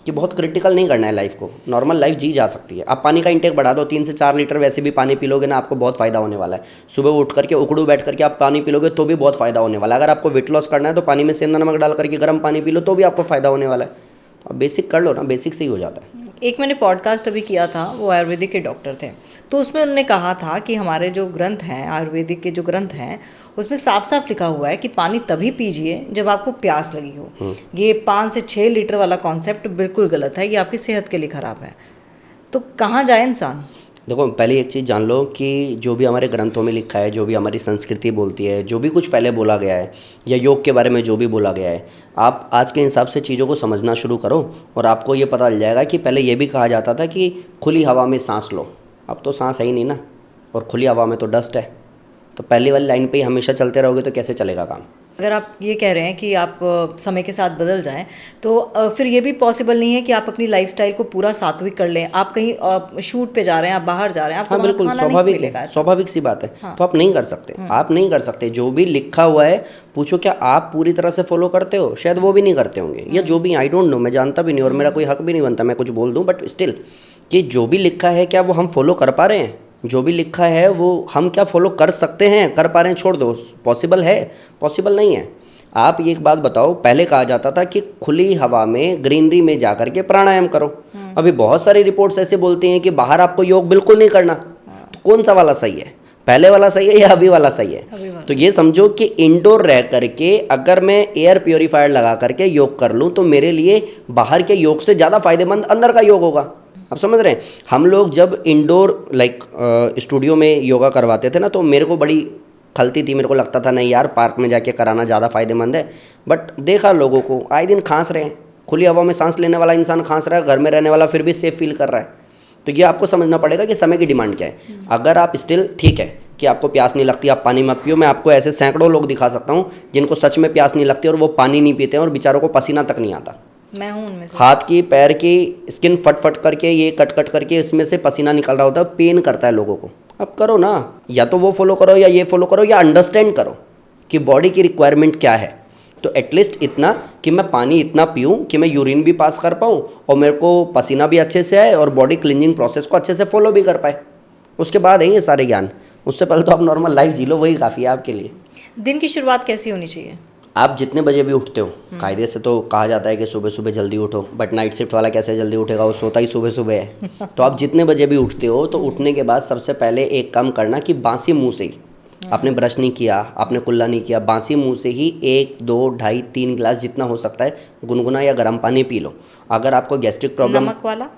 कि बहुत क्रिटिकल नहीं करना है लाइफ को, नॉर्मल लाइफ जी जा सकती है। आप पानी का इंटेक बढ़ा दो, 3 से 4 लीटर वैसे भी पानी पी लोगे ना, आपको बहुत फ़ायदा होने वाला है। सुबह उठ करके उकड़ू बैठ करके आप पानी पी लोगे तो भी बहुत फ़ायदा होने वाला है। अगर आपको वेट लॉस करना है तो पानी में सेंधा नमक डाल करके गर्म पानी पी लो तो भी आपको फ़ायदा होने वाला है। तो आप बेसिक कर लो ना, बेसिक से ही हो जाता है। एक मैंने पॉडकास्ट अभी किया था, वो आयुर्वेदिक के डॉक्टर थे, तो उसमें उन्होंने कहा था कि हमारे जो ग्रंथ हैं, आयुर्वेदिक के जो ग्रंथ हैं, उसमें साफ साफ लिखा हुआ है कि पानी तभी पीजिए जब आपको प्यास लगी हो। ये 5 से 6 लीटर वाला कॉन्सेप्ट बिल्कुल गलत है, ये आपकी सेहत के लिए ख़राब है। तो कहाँ जाए इंसान? देखो पहले एक चीज़ जान लो कि जो भी हमारे ग्रंथों में लिखा है, जो भी हमारी संस्कृति बोलती है, जो भी कुछ पहले बोला गया है, या योग के बारे में जो भी बोला गया है, आप आज के हिसाब से चीज़ों को समझना शुरू करो और आपको ये पता चल जाएगा कि पहले ये भी कहा जाता था कि खुली हवा में सांस लो। अब तो सांस है ही नहीं ना, और खुली हवा में तो डस्ट है। तो पहली वाली लाइन पे ही हमेशा चलते रहोगे तो कैसे चलेगा काम। अगर आप ये कह रहे हैं कि आप समय के साथ बदल जाएं, तो फिर ये भी पॉसिबल नहीं है कि आप अपनी लाइफस्टाइल को पूरा सात्विक कर लें। आप कहीं शूट पे जा रहे हैं, आप बाहर जा रहे हैं, आपको हाँ बिल्कुल स्वाभाविक है, स्वाभाविक सी बात है। हाँ। तो आप नहीं कर सकते, आप नहीं कर सकते। जो भी लिखा हुआ है, पूछो क्या आप पूरी तरह से फॉलो करते हो, शायद वो भी नहीं करते होंगे, या जो भी, आई डोंट नो, मैं जानता भी नहीं और मेरा कोई हक भी नहीं बनता मैं कुछ बोल दूँ, बट स्टिल कि जो भी लिखा है क्या वो हम फॉलो कर पा रहे हैं? जो भी लिखा है वो हम क्या फॉलो कर सकते हैं, कर पा रहे हैं? छोड़ दो, पॉसिबल है, पॉसिबल नहीं है। आप ये एक बात बताओ, पहले कहा जाता था कि खुली हवा में ग्रीनरी में जाकर के प्राणायाम करो। अभी बहुत सारी रिपोर्ट्स ऐसे बोलती हैं कि बाहर आपको योग बिल्कुल नहीं करना। तो कौन सा वाला सही है, पहले वाला सही है या अभी वाला सही है? तो ये समझो कि इंडोर रह करके अगर मैं एयर प्योरीफायर लगा करके योग कर लूँ तो मेरे लिए बाहर के योग से ज़्यादा फायदेमंद अंदर का योग होगा। आप समझ रहे हैं? हम लोग जब इंडोर स्टूडियो में योगा करवाते थे ना, तो मेरे को बड़ी खलती थी, मेरे को लगता था नहीं यार पार्क में जाके कराना ज़्यादा फायदेमंद है। बट देखा लोगों को आए दिन खांस रहे हैं, खुली हवा में सांस लेने वाला इंसान खांस रहा है, घर में रहने वाला फिर भी सेफ फील कर रहा है। तो ये आपको समझना पड़ेगा कि समय की डिमांड क्या है। अगर आप स्टिल ठीक है कि आपको प्यास नहीं लगती, आप पानी मत पियो। मैं आपको ऐसे सैकड़ों लोग दिखा सकता हूँ जिनको सच में प्यास नहीं लगती और वो पानी नहीं पीते हैं और बेचारों को पसीना तक नहीं आता। मैं हूँ उनमें से। हाथ की पैर की स्किन फट फट करके, ये कट कट करके इसमें से पसीना निकल रहा होता है, पेन करता है लोगों को। अब करो ना, या तो वो फॉलो करो या ये फॉलो करो, या अंडरस्टैंड करो कि बॉडी की रिक्वायरमेंट क्या है। तो एटलीस्ट इतना कि मैं पानी इतना पीऊँ कि मैं यूरिन भी पास कर पाऊँ और मेरे को पसीना भी अच्छे से आए और बॉडी क्लीनिंग प्रोसेस को अच्छे से फॉलो भी कर पाए। उसके बाद है ये सारे ज्ञान। उससे पहले तो आप नॉर्मल लाइफ जी लो, वही काफ़ी है आपके लिए। दिन की शुरुआत कैसी होनी चाहिए? आप जितने बजे भी उठते हो, कायदे से तो कहा जाता है कि सुबह सुबह जल्दी उठो, बट नाइट शिफ्ट वाला कैसे जल्दी उठेगा, वो सोता ही सुबह सुबह है। तो आप जितने बजे भी उठते हो तो उठने के बाद सबसे पहले एक काम करना कि बासी मुंह से ही, आपने ब्रश नहीं किया, आपने कुल्ला नहीं किया, बासी मुंह से ही 1, 2, 2.5, 3 गिलास जितना हो सकता है गुनगुना या गर्म पानी पी लो। अगर आपको गैस्ट्रिक प्रॉब्लम, नमक वाला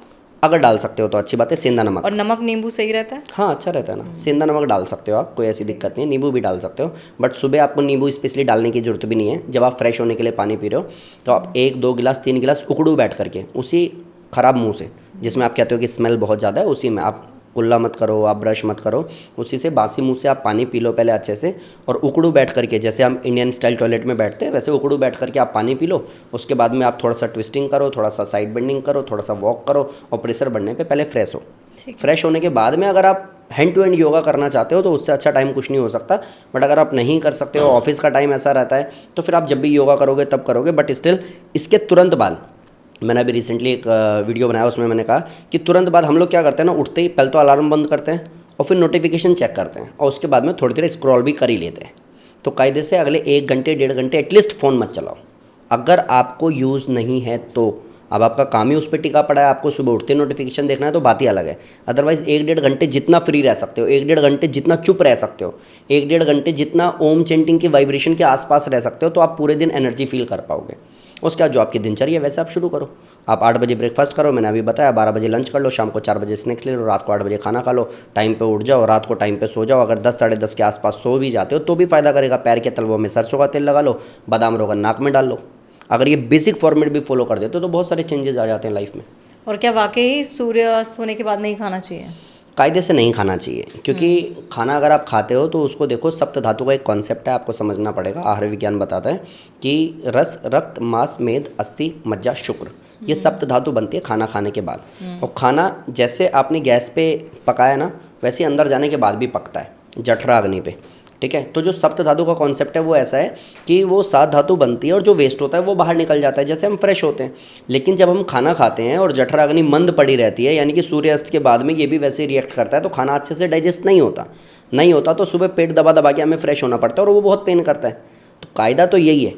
अगर डाल सकते हो तो अच्छी बात है, सेंधा नमक। और नमक नींबू सही रहता है? हाँ, अच्छा रहता है ना, सेंधा नमक डाल सकते हो आप, कोई ऐसी दिक्कत नहीं है। नींबू भी डाल सकते हो, बट सुबह आपको नींबू स्पेशली डालने की जरूरत भी नहीं है। जब आप फ्रेश होने के लिए पानी पी रहे हो तो आप 1, 2 गिलास 3 गिलास उकड़ू बैठ करके, उसी ख़राब मुंह से जिसमें आप कहते हो कि स्मेल बहुत ज़्यादा है, उसी में आप कुल्ला मत करो, आप ब्रश मत करो, उसी से बासी मुंह से आप पानी पी लो पहले अच्छे से। और उकड़ू बैठ करके, जैसे हम इंडियन स्टाइल टॉयलेट में बैठते हैं वैसे उकड़ू बैठ करके आप पानी पी लो। उसके बाद में आप थोड़ा सा ट्विस्टिंग करो, थोड़ा सा साइड बेंडिंग करो, थोड़ा सा वॉक करो और प्रेशर बढ़ने पे पहले फ्रेश हो। फ्रेश होने के बाद में अगर आप हैंड टू हैंड योगा करना चाहते हो तो उससे अच्छा टाइम कुछ नहीं हो सकता। बट अगर आप नहीं कर सकते हो, ऑफिस का टाइम ऐसा रहता है, तो फिर आप जब भी योगा करोगे तब करोगे। बट स्टिल इसके तुरंत बाद, मैंने अभी रिसेंटली एक वीडियो बनाया, उसमें मैंने कहा कि तुरंत बाद हम लोग क्या करते हैं ना, उठते ही पहले तो अलार्म बंद करते हैं और फिर नोटिफिकेशन चेक करते हैं और उसके बाद में थोड़ी देर स्क्रॉल भी कर ही लेते हैं। तो कायदे से अगले 1 घंटे 1.5 घंटे एटलीस्ट फ़ोन मत चलाओ। अगर आपको यूज़ नहीं है तो, अब आपका काम ही उस पर टिका पड़ा है, आपको सुबह उठते नोटिफिकेशन देखना है तो बात ही अलग है। अदरवाइज़ 1-1.5 घंटे जितना फ्री रह सकते हो, 1-1.5 घंटे जितना चुप रह सकते हो, 1-1.5 घंटे जितना ओम चेंटिंग की वाइब्रेशन के आसपास रह सकते हो, तो आप पूरे दिन एनर्जी फील कर पाओगे। उसके बाद जो आपकी दिनचर्या है वैसे आप शुरू करो। आप 8 बजे ब्रेकफास्ट करो, मैंने अभी बताया, 12 बजे लंच कर लो, शाम को 4 बजे स्नैक्स ले लो, रात को 8 बजे खाना खा लो, टाइम पे उठ जाओ, रात को टाइम पे सो जाओ। अगर 10 साढ़े 10 के आसपास सो भी जाते हो तो भी फ़ायदा करेगा। पैर के तलवों में सरसों का तेल लगा लो, बादाम रोगन नाक में डाल लो। अगर ये बेसिक फॉर्मेट भी फॉलो कर देते हो तो बहुत सारे चेंजेस आ जाते हैं लाइफ में। और क्या वाकई सूर्यास्त होने के बाद नहीं खाना चाहिए? कायदे से नहीं खाना चाहिए, क्योंकि खाना अगर आप खाते हो तो उसको देखो, सप्त धातु का एक कॉन्सेप्ट है, आपको समझना पड़ेगा। आहार विज्ञान बताता है कि रस, रक्त, मांस, मेद, अस्थि, मज्जा, शुक्र, ये सप्त धातु बनती है खाना खाने के बाद। और खाना जैसे आपने गैस पे पकाया ना, वैसे अंदर जाने के बाद भी पकता है जठरा अग्नि पे, ठीक है। तो जो सप्त धातु का कॉन्सेप्ट है वो ऐसा है कि वो 7 धातु बनती है और जो वेस्ट होता है वो बाहर निकल जाता है, जैसे हम फ्रेश होते हैं। लेकिन जब हम खाना खाते हैं और जठराग्नि मंद पड़ी रहती है, यानी कि सूर्यास्त के बाद में ये भी वैसे रिएक्ट करता है, तो खाना अच्छे से डाइजेस्ट नहीं होता तो सुबह पेट दबा दबा के हमें फ्रेश होना पड़ता है और वो बहुत पेन करता है। तो कायदा तो यही है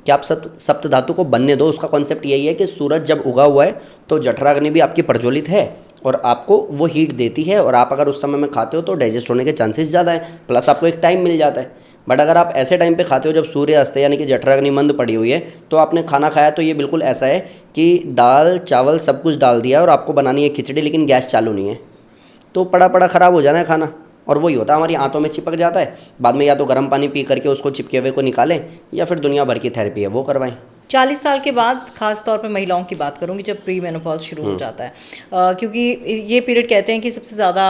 कि आप सप्त धातु को बनने दो। उसका कॉन्सेप्ट यही है कि सूरज जब उगा हुआ है तो जठराग्नि भी आपकी प्रज्वलित है और आपको वो हीट देती है, और आप अगर उस समय में खाते हो तो डाइजेस्ट होने के चांसेस ज़्यादा है, प्लस आपको एक टाइम मिल जाता है। बट अगर आप ऐसे टाइम पे खाते हो जब सूर्य अस्त है, यानी कि जठराग्नि मंद पड़ी हुई है, तो आपने खाना खाया तो ये बिल्कुल ऐसा है कि दाल चावल सब कुछ डाल दिया और आपको बनानी है खिचड़ी, लेकिन गैस चालू नहीं है, तो पड़ा पड़ा ख़राब हो जाना है खाना। और वही होता है, हमारी आंतों में चिपक जाता है। बाद में या तो गर्म पानी पी करके उसको चिपके हुए को निकालें, या फिर दुनिया भर की थेरेपी है वो करवाएं। 40 साल के बाद, खास तौर पे महिलाओं की बात करूंगी, जब प्री मेनोपॉज शुरू हो जाता है, क्योंकि ये पीरियड कहते हैं कि सबसे ज़्यादा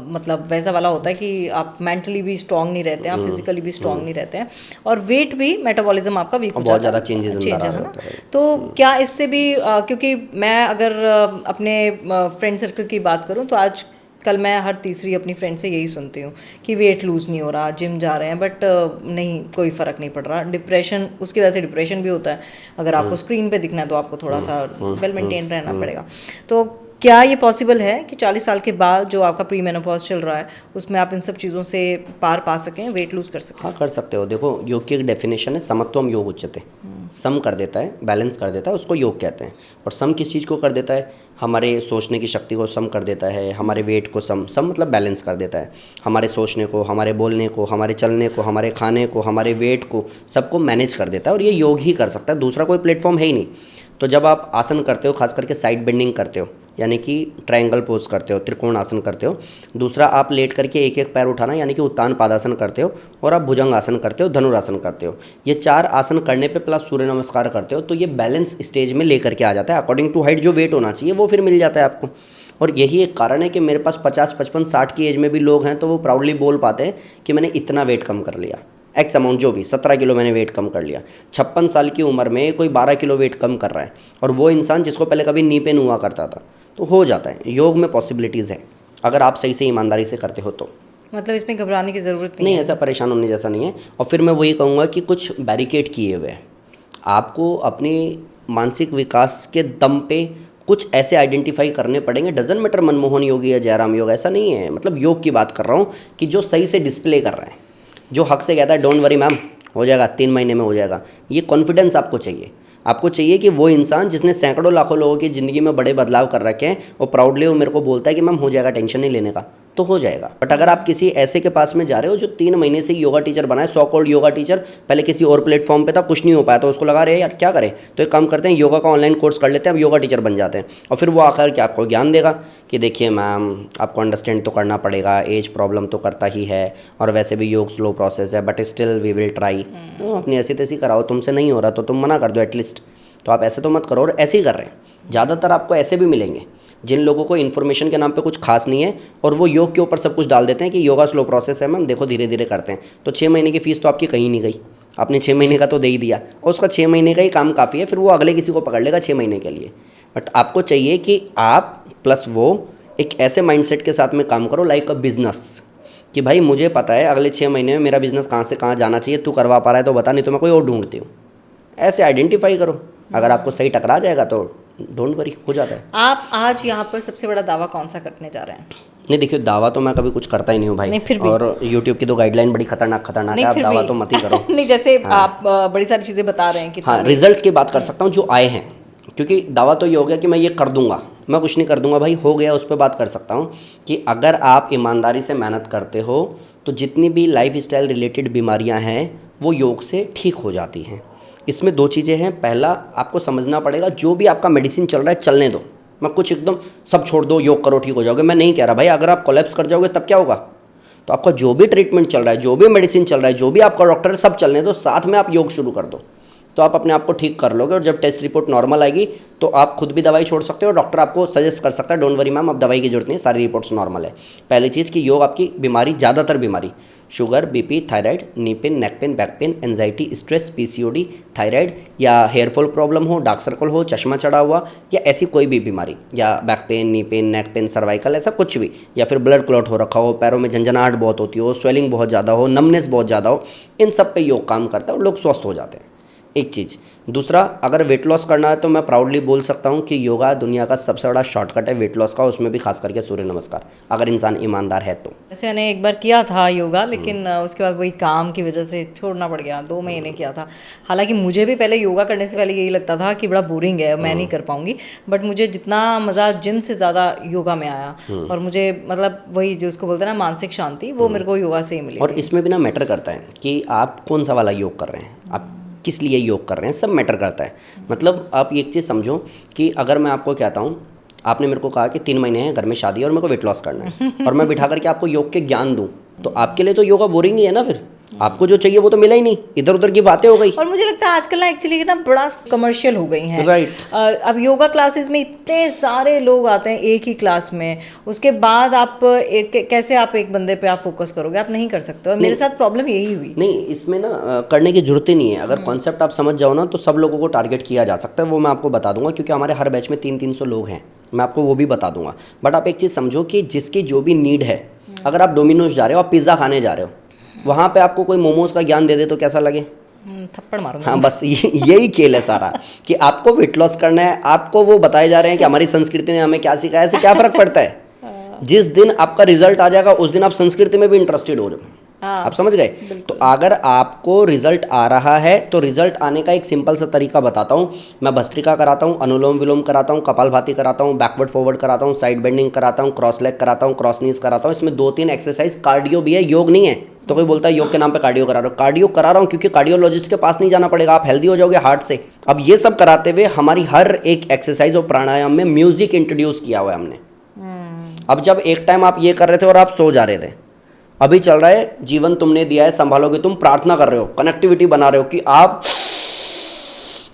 मतलब वैसा वाला होता है कि आप मेंटली भी स्ट्रांग नहीं रहते हैं, आप फिजिकली भी स्ट्रांग नहीं रहते हैं, और वेट भी, मेटाबॉलिज्म आपका वीक हो जाता है, बहुत ज़्यादा चेंजेस अंदर आ है ना। जाता है। तो क्या इससे भी क्योंकि मैं अगर अपने फ्रेंड सर्कल की बात करूँ तो आज कल मैं हर तीसरी अपनी फ्रेंड से यही सुनती हूँ कि वेट लूज़ नहीं हो रहा, जिम जा रहे हैं बट नहीं, कोई फ़र्क नहीं पड़ रहा। डिप्रेशन, उसकी वजह से डिप्रेशन भी होता है। अगर आपको स्क्रीन पे दिखना है तो आपको थोड़ा सा वेल मेंटेन रहना पड़ेगा। तो क्या ये पॉसिबल है कि 40 साल के बाद जो आपका प्री मेनोपॉज चल रहा है उसमें आप इन सब चीज़ों से पार पा सकें, वेट लूज़ कर सकें? हाँ, कर सकते हो। देखो, योग की एक डेफिनेशन है, समत्वम योग उच्यते। सम कर देता है, बैलेंस कर देता है, उसको योग कहते हैं। और सम किस चीज़ को कर देता है? हमारे सोचने की शक्ति को सम कर देता है, हमारे वेट को सम मतलब बैलेंस कर देता है। हमारे सोचने को, हमारे बोलने को, हमारे चलने को, हमारे खाने को, हमारे वेट को, सबको मैनेज कर देता है। और ये योग ही कर सकता है, दूसरा कोई प्लेटफॉर्म है ही नहीं। तो जब आप आसन करते हो, खास करके साइड बेंडिंग करते हो, यानी कि ट्रायंगल पोज करते हो, त्रिकोण आसन करते हो, दूसरा आप लेट करके एक एक पैर उठाना यानी कि उत्तान पादासन करते हो, और आप भुजंग आसन करते हो, धनुरासन करते हो, ये 4 आसन करने पे प्लस सूर्य नमस्कार करते हो, तो ये बैलेंस स्टेज में लेकर के आ जाता है। अकॉर्डिंग टू हाइट जो वेट होना चाहिए वो फिर मिल जाता है आपको। और यही एक कारण है कि मेरे पास 50, 55, 60 की एज में भी लोग हैं तो वो प्राउडली बोल पाते हैं कि मैंने इतना वेट कम कर लिया, एक्स अमाउंट, जो भी 17 किलो मैंने वेट कम कर लिया। 56 साल की उम्र में कोई 12 किलो वेट कम कर रहा है, और वो इंसान जिसको पहले कभी नी पेन हुआ करता था। तो हो जाता है, योग में पॉसिबिलिटीज़ है अगर आप सही से ईमानदारी से करते हो तो। मतलब इसमें घबराने की ज़रूरत नहीं, ऐसा परेशान होने जैसा नहीं है। और फिर मैं वही कहूँगा कि कुछ बैरिकेड किए हुए हैं, आपको अपने मानसिक विकास के दम पे कुछ ऐसे आइडेंटिफाई करने पड़ेंगे। डजन मैटर मनमोहन योग या जयराम योग, ऐसा नहीं है। मतलब योग की बात कर रहा हूँ कि जो सही से डिस्प्ले कर रहा है, जो हक से कहता है डोंट वरी मैम हो जाएगा, 3 महीने में हो जाएगा। ये कॉन्फिडेंस आपको चाहिए। आपको चाहिए कि वो इंसान जिसने सैकड़ों लाखों लोगों की ज़िंदगी में बड़े बदलाव कर रखे हैं और प्राउडली वो मेरे को बोलता है कि मैम हो जाएगा, टेंशन नहीं लेने का, तो हो जाएगा। बट अगर आप किसी ऐसे के पास में जा रहे हो जो 3 महीने से योगा टीचर बना है, सो कॉल्ड योगा टीचर, पहले किसी और प्लेटफॉर्म पे था, कुछ नहीं हो पाया तो उसको लगा रहे यार क्या करें, तो एक काम करते हैं योगा का ऑनलाइन कोर्स कर लेते हैं, अब योगा टीचर बन जाते हैं। और फिर वो आकर के आपको ज्ञान देगा कि देखिए मैम आपको अंडरस्टैंड तो करना पड़ेगा, एज प्रॉब्लम तो करता ही है और वैसे भी योग स्लो प्रोसेस है, but still we will try. अपनी ऐसी तैसी कराओ, तुमसे नहीं हो रहा तो तुम मना कर दो एटलीस्ट। तो आप ऐसे तो मत करो। और ऐसे ही कर रहे हैं ज़्यादातर आपको ऐसे भी मिलेंगे जिन लोगों को इन्फॉर्मेशन के नाम पे कुछ खास नहीं है और वो योग के ऊपर सब कुछ डाल देते हैं कि योगा स्लो प्रोसेस है मैम, देखो धीरे धीरे करते हैं। तो 6 महीने की फ़ीस तो आपकी कहीं नहीं गई, आपने 6 महीने का तो दे ही दिया और उसका 6 महीने का ही काम काफ़ी है, फिर वो अगले किसी को पकड़ लेगा 6 महीने के लिए। बट आपको चाहिए कि आप प्लस वो एक ऐसे माइंडसेट के साथ में काम करो लाइक अ बिजनेस, कि भाई मुझे पता है अगले 6 महीने में मेरा बिजनेस कहाँ से कहाँ जाना चाहिए, तू करवा पा रहा है तो बता, नहीं तो मैं कोई और ढूंढती हूँ। ऐसे आइडेंटिफाई करो, अगर आपको सही टकरा जाएगा तो डोंट वरी, हो जाता है। आप आज यहाँ पर सबसे बड़ा दावा कौन सा करने जा रहे हैं? नहीं देखिए, दावा तो मैं कभी कुछ करता ही नहीं हूँ भाई। नहीं, फिर भी। और YouTube की तो गाइडलाइन बड़ी खतरनाक है, आप फिर दावा भी। तो मत ही करो। नहीं, जैसे आप बड़ी सारी चीज़ें बता रहे हैं कि हाँ, रिजल्ट्स की बात कर सकता हूँ जो आए हैं, क्योंकि दावा तो ये हो गया कि मैं ये कर दूंगा, मैं कुछ नहीं कर दूंगा भाई, हो गया, उस पर बात कर सकता हूँ कि अगर आप ईमानदारी से मेहनत करते हो तो जितनी भी लाइफ स्टाइल रिलेटेड बीमारियाँ हैं वो योग से ठीक हो जाती हैं। इसमें 2 चीज़ें हैं। पहला, आपको समझना पड़ेगा जो भी आपका मेडिसिन चल रहा है चलने दो, मैं कुछ एकदम सब छोड़ दो योग करो ठीक हो जाओगे, मैं नहीं कह रहा भाई। अगर आप कोलैप्स कर जाओगे तब क्या होगा? तो आपका जो भी ट्रीटमेंट चल रहा है, जो भी मेडिसिन चल रहा है, जो भी आपका डॉक्टर है, सब चलने दो, साथ में आप योग शुरू कर दो, तो आप अपने आप को ठीक कर लोगे। और जब टेस्ट रिपोर्ट नॉर्मल आएगी तो आप खुद भी दवाई छोड़ सकते हो, डॉक्टर आपको सजेस्ट कर सकता है डोंट वरी मैम अब दवाई की जरूरत नहीं, सारी रिपोर्ट्स नॉर्मल है। पहली चीज़ कि योग आपकी बीमारी, ज़्यादातर बीमारी, sugar, BP, thyroid, knee pain, neck pain, back pain, anxiety, stress, PCOD, thyroid या हेयर फॉल प्रॉब्लम हो, डार्क सर्कल हो, चश्मा चढ़ा हुआ या ऐसी कोई भी बीमारी, या back pain, knee pain, neck pain, cervical, ऐसा कुछ भी, या फिर ब्लड क्लॉट हो रखा हो, पैरों में झंझनाहट बहुत होती हो, स्वेलिंग बहुत ज़्यादा हो, नमनेस बहुत ज़्यादा हो, इन सब पे योग काम करता है और लोग स्वस्थ हो जाते हैं। एक चीज़। दूसरा, अगर वेट लॉस करना है तो मैं प्राउडली बोल सकता हूँ कि योगा दुनिया का सबसे बड़ा शॉर्टकट है वेट लॉस का, उसमें भी खास करके सूर्य नमस्कार, अगर इंसान ईमानदार है तो। जैसे मैंने एक बार किया था योगा, लेकिन उसके बाद वही काम की वजह से छोड़ना पड़ गया। 2 महीने किया था। हालांकि मुझे भी पहले योगा करने से पहले यही लगता था कि बड़ा बोरिंग है, मैं नहीं कर पाऊंगी, बट मुझे जितना मज़ा जिम से ज़्यादा योगा में आया और मुझे मतलब वही जो उसको बोलते हैं ना मानसिक शांति, वो मेरे को योगा से ही मिली। और इसमें भी ना मैटर करता है कि आप कौन सा वाला योग कर रहे हैं, आप किस लिए योग कर रहे हैं, सब मैटर करता है। मतलब आप एक चीज़ समझो कि अगर मैं आपको कहता हूँ, आपने मेरे को कहा कि 3 महीने हैं घर में शादी और मेरे को वेट लॉस करना है और मैं बिठा करके आपको योग के ज्ञान दूँ, तो आपके लिए तो योगा बोरिंग ही है ना। फिर आपको जो चाहिए वो तो मिला ही नहीं, इधर उधर की बातें हो गई। और मुझे लगता है आजकल ना एक्चुअली ना बड़ा कमर्शियल हो गई हैं। राइट। अब योगा क्लासेस में इतने सारे लोग आते हैं एक ही क्लास में, उसके बाद आप कैसे आप एक बंदे पे आप फोकस करोगे? आप नहीं कर सकते हो। मेरे साथ प्रॉब्लम यही हुई। नहीं, इसमें ना करने की जरूरत ही नहीं है। अगर कॉन्सेप्ट आप समझ जाओ ना तो सब लोगों को टारगेट किया जा सकता है, वो मैं आपको बता दूंगा, क्योंकि हमारे हर बैच में 300-300 लोग हैं, मैं आपको वो भी बता दूंगा। बट आप एक चीज़ समझो कि जिसकी जो भी नीड है, अगर आप डोमिनोज जा रहे हो, आप पिज़्ज़ा खाने जा रहे हो, वहाँ पे आपको कोई मोमोज का ज्ञान दे दे तो कैसा लगे? थप्पड़ मारूंगा। हाँ, बस यही खेल है सारा कि आपको वेट लॉस करना है, आपको वो बताए जा रहे हैं कि हमारी संस्कृति ने हमें क्या सिखाया, ऐसे क्या फ़र्क पड़ता है? जिस दिन आपका रिजल्ट आ जाएगा उस दिन आप संस्कृति में भी इंटरेस्टेड हो जाओगे। आप समझ गए? तो अगर आपको रिजल्ट आ रहा है तो रिजल्ट आने का एक सिंपल सा तरीका बताता हूँ। मैं भस्त्रिका कराता हूँ, अनुलोम विलोम कराता हूँ, कपालभाति कराता हूँ, बैकवर्ड फॉरवर्ड कराता हूँ, साइड बेंडिंग कराता हूँ, क्रॉस लेग कराता हूँ, क्रॉस नीज कराता हूँ। इसमें 2-3 एक्सरसाइज कार्डियो भी है, योग नहीं है। तो कोई बोलता है योग के नाम पे कार्डियो करा रहा हूँ, कार्डियो करा रहा हूँ क्योंकि कार्डियोलॉजिस्ट के पास नहीं जाना पड़ेगा, आप हेल्दी हो जाओगे हार्ट से। अब ये सब कराते हुए हमारी हर एक एक्सरसाइज और प्राणायाम में म्यूजिक इंट्रोड्यूस किया हुआ है हमने। अब जब एक टाइम आप ये कर रहे थे और आप सो जा रहे थे, अभी चल रहा है जीवन तुमने दिया है संभालोगे, तुम प्रार्थना कर रहे हो, कनेक्टिविटी बना रहे हो कि आप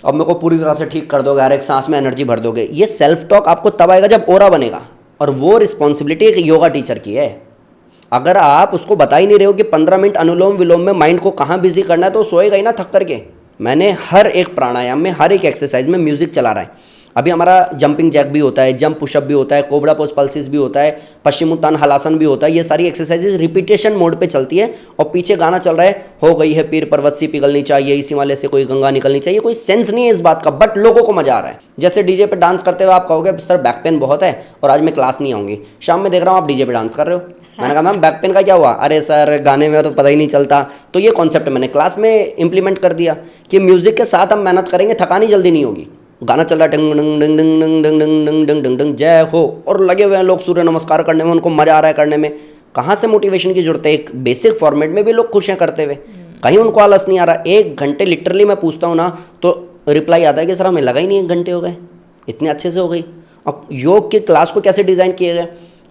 अब मेरे को पूरी तरह से ठीक कर दोगे, हर एक सांस में एनर्जी भर दोगे। ये सेल्फ टॉक आपको तब आएगा जब ओरा बनेगा, और वो रिस्पॉन्सिबिलिटी एक योगा टीचर की है। अगर आप उसको बता ही नहीं रहे हो कि 15 मिनट अनुलोम विलोम में माइंड को कहाँ बिजी करना है, तो सोएगा ही ना थक करके। मैंने हर एक प्राणायाम में, हर एक एक्सरसाइज में म्यूजिक चला रहा है, अभी हमारा जंपिंग जैक भी होता है, जंप पुशअप भी होता है, कोबरा पोज पल्सिस भी होता है, पश्चिमोत्तान हलासन भी होता है। ये सारी एक्सरसाइजेज रिपीटेशन मोड पे चलती है और पीछे गाना चल रहा है, हो गई है पीर पर्वत सी पिघलनी चाहिए, इसी वाले से कोई गंगा निकलनी चाहिए। कोई सेंस नहीं है इस बात का, बट लोगों को मजा आ रहा है। जैसे डीजे पे डांस करते हुए आप कहोगे सर बैक पेन बहुत है और आज मैं क्लास नहीं आऊँगी, शाम में देख रहा हूँ आप डीजे पे डांस कर रहे हो। मैंने कहा मैम बैक पेन का क्या हुआ? अरे सर गाने में तो पता ही नहीं चलता। तो ये कॉन्सेप्ट मैंने क्लास में इंप्लीमेंट कर दिया कि म्यूजिक के साथ हम मेहनत करेंगे, थकानी जल्दी नहीं होगी। गाना चल रहा है डंग डंग डंग डंग डंग डंग डंग डंग डंग डंग डंग जय हो, और लगे हुए हैं लोग सूर्य नमस्कार करने में, उनको मजा आ रहा है करने में। कहाँ से मोटिवेशन की जरूरत है? एक बेसिक फॉर्मेट में भी लोग खुश हैं करते हुए, कहीं उनको आलस नहीं आ रहा। 1 घंटे लिटरली मैं पूछता हूँ ना तो रिप्लाई आता है कि सर हमें लगा ही नहीं 1 घंटे हो गए, इतने अच्छे से हो गई। अब योग के क्लास को कैसे डिज़ाइन किए गए?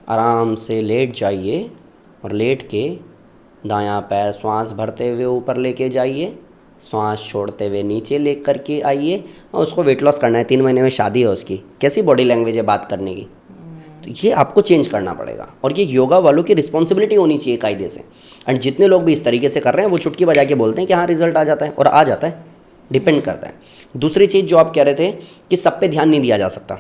आराम से लेट जाइए और लेट के दायां पैर श्वास भरते हुए ऊपर लेके जाइए, श्वास छोड़ते हुए नीचे ले करके आइए। और उसको वेट लॉस करना है, 3 महीने में शादी है उसकी, कैसी बॉडी लैंग्वेज है बात करने की? तो ये आपको चेंज करना पड़ेगा और ये योगा वालों की रिस्पॉन्सिबिलिटी होनी चाहिए कायदे से। एंड जितने लोग भी इस तरीके से कर रहे हैं वो चुटकी बजा के बोलते हैं कि हाँ रिजल्ट आ जाता है, और आ जाता है, डिपेंड करता है। दूसरी चीज़ जो आप कह रहे थे कि सब पे ध्यान नहीं दिया जा सकता।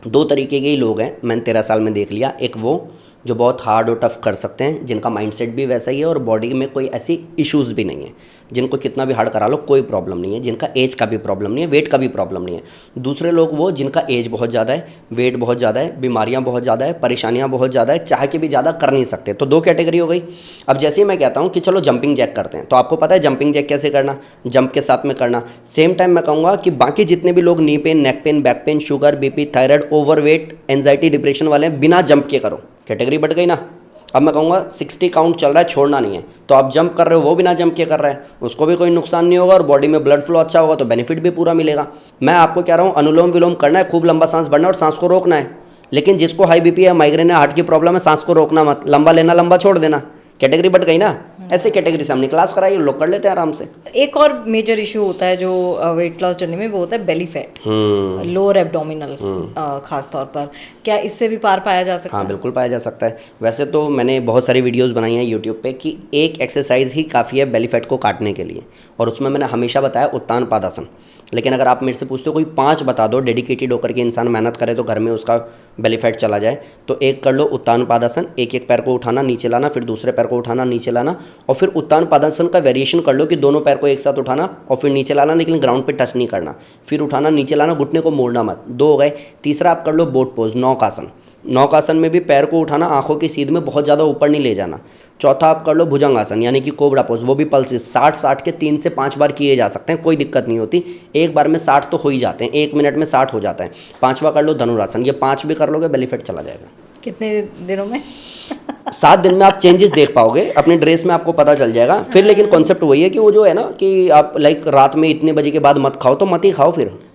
2 तरीके के ही लोग हैं, मैंने 13 साल में देख लिया। एक वो जो बहुत हार्ड और टफ कर सकते हैं, जिनका माइंडसेट भी वैसा ही है और बॉडी में कोई ऐसी इश्यूज़ भी नहीं है, जिनको कितना भी हार्ड करा लो कोई प्रॉब्लम नहीं है, जिनका एज का भी प्रॉब्लम नहीं है, वेट का भी प्रॉब्लम नहीं है। दूसरे लोग वो जिनका एज बहुत ज़्यादा है, वेट बहुत ज़्यादा है, बीमारियां बहुत ज़्यादा है, परेशानियां बहुत ज़्यादा है, चाह के भी ज़्यादा कर नहीं सकते। तो 2 कैटेगरी हो गई। अब जैसे ही मैं कहता हूँ कि चलो जंपिंग जैक करते हैं, तो आपको पता है जंपिंग जैक कैसे करना, जंप के साथ में करना। सेम टाइम मैं कहूँगा कि बाकी जितने भी लोग knee pain, neck pain, back pain, sugar, BP, thyroid, overweight, anxiety, depression वाले हैं, बिना जंप के करो। कैटेगरी बढ़ गई ना। अब मैं कहूँगा 60 काउंट चल रहा है, छोड़ना नहीं है, तो आप जंप कर रहे हो, वो बिना जंप के कर रहे हैं, उसको भी कोई नुकसान नहीं होगा और बॉडी में ब्लड फ्लो अच्छा होगा तो बेनिफिट भी पूरा मिलेगा। मैं आपको कह रहा हूँ अनुलोम विलोम करना है, खूब लंबा सांस भरना है और सांस को रोकना है। लेकिन जिसको हाई बीपी है, माइग्रेन है, हार्ट की प्रॉब्लम है, सांस को रोकना मत, लंबा लेना, लंबा छोड़ देना। कैटेगरी बढ़ गई ना। ऐसे कैटेगरी से हमने क्लास कराई, लोग कर लेते हैं आराम से। एक और मेजर इशू होता है जो वेट लॉस जर्नी में, वो होता है बेली फैट, लोअर एब्डोमिनल खास तौर पर। क्या इससे भी पार पाया जा सकता है? हाँ बिल्कुल पाया जा सकता है। वैसे तो मैंने बहुत सारी वीडियोस बनाई हैं यूट्यूब पे कि एक एक्सरसाइज ही काफ़ी है बेली फैट को काटने के लिए, और उसमें मैंने हमेशा बताया उत्तान पादासन। लेकिन अगर आप मेरे से पूछते हो कोई 5 बता दो डेडिकेटेड होकर के इंसान मेहनत करे तो घर में उसका बेली फैट चला जाए, तो एक कर लो उत्तान पादासन। एक पैर को उठाना नीचे लाना, फिर दूसरे पैर को उठाना नीचे लाना, और फिर उत्तान पादासन का वेरिएशन कर लो कि दोनों पैर को एक साथ उठाना और फिर नीचे लाना, लेकिन ग्राउंड पे टच नहीं करना, फिर उठाना नीचे लाना, घुटने को मोड़ना मत। 2 हो गए। तीसरा आप कर लो बोट पोज, नौकासन। नौकासन में भी पैर को उठाना, आंखों की सीध में बहुत ज़्यादा ऊपर नहीं ले जाना। चौथा आप कर लो भुजंगासन यानी कि कोबरा पोज, वो भी पल्सेस 60 के 3 से 5 बार किए जा सकते हैं, कोई दिक्कत नहीं होती। एक बार में 60 तो हो ही जाते हैं, 1 मिनट में 60 हो जाता है। 5वां कर लो धनुरासन, ये 5 भी कर लोगे बेली फैट चला जाएगा। कितने दिनों में? 7 दिन में आप चेंजेस देख पाओगे, अपने ड्रेस में आपको पता चल जाएगा। फिर लेकिन कॉन्सेप्ट वही है कि वो जो है ना कि आप लाइक रात में इतने बजे के बाद मत खाओ, तो मत ही खाओ।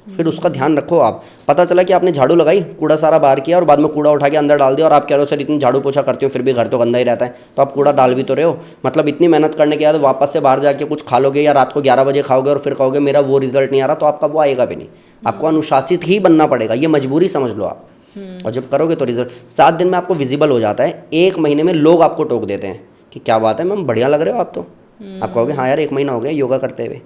फिर उसका ध्यान रखो। आप पता चला कि आपने झाड़ू लगाई, कूड़ा सारा बाहर किया और बाद में कूड़ा उठा के अंदर डाल दिया, और आप कह रहे हो सर इतनी झाड़ू पोछा करती हो फिर भी घर तो गंदा ही रहता है, तो आप कूड़ा डाल भी तो रहे हो। मतलब इतनी मेहनत करने के बाद वापस से बाहर जाके कुछ खा लोगे या रात को 11 बजे खाओगे और फिर कहोगे मेरा वो रिजल्ट नहीं आ रहा, तो आपका वो आएगा भी नहीं। आपको अनुशासित ही बनना पड़ेगा, ये मजबूरी समझ लो आप। और जब करोगे तो रिजल्ट 7 दिन में आपको विजिबल हो जाता है। 1 महीने में लोग आपको टोक देते हैं कि क्या बात है मैम बढ़िया लग रहे हो आप, तो आप कहोगे हाँ यार 1 महीना हो गया योगा करते हुए।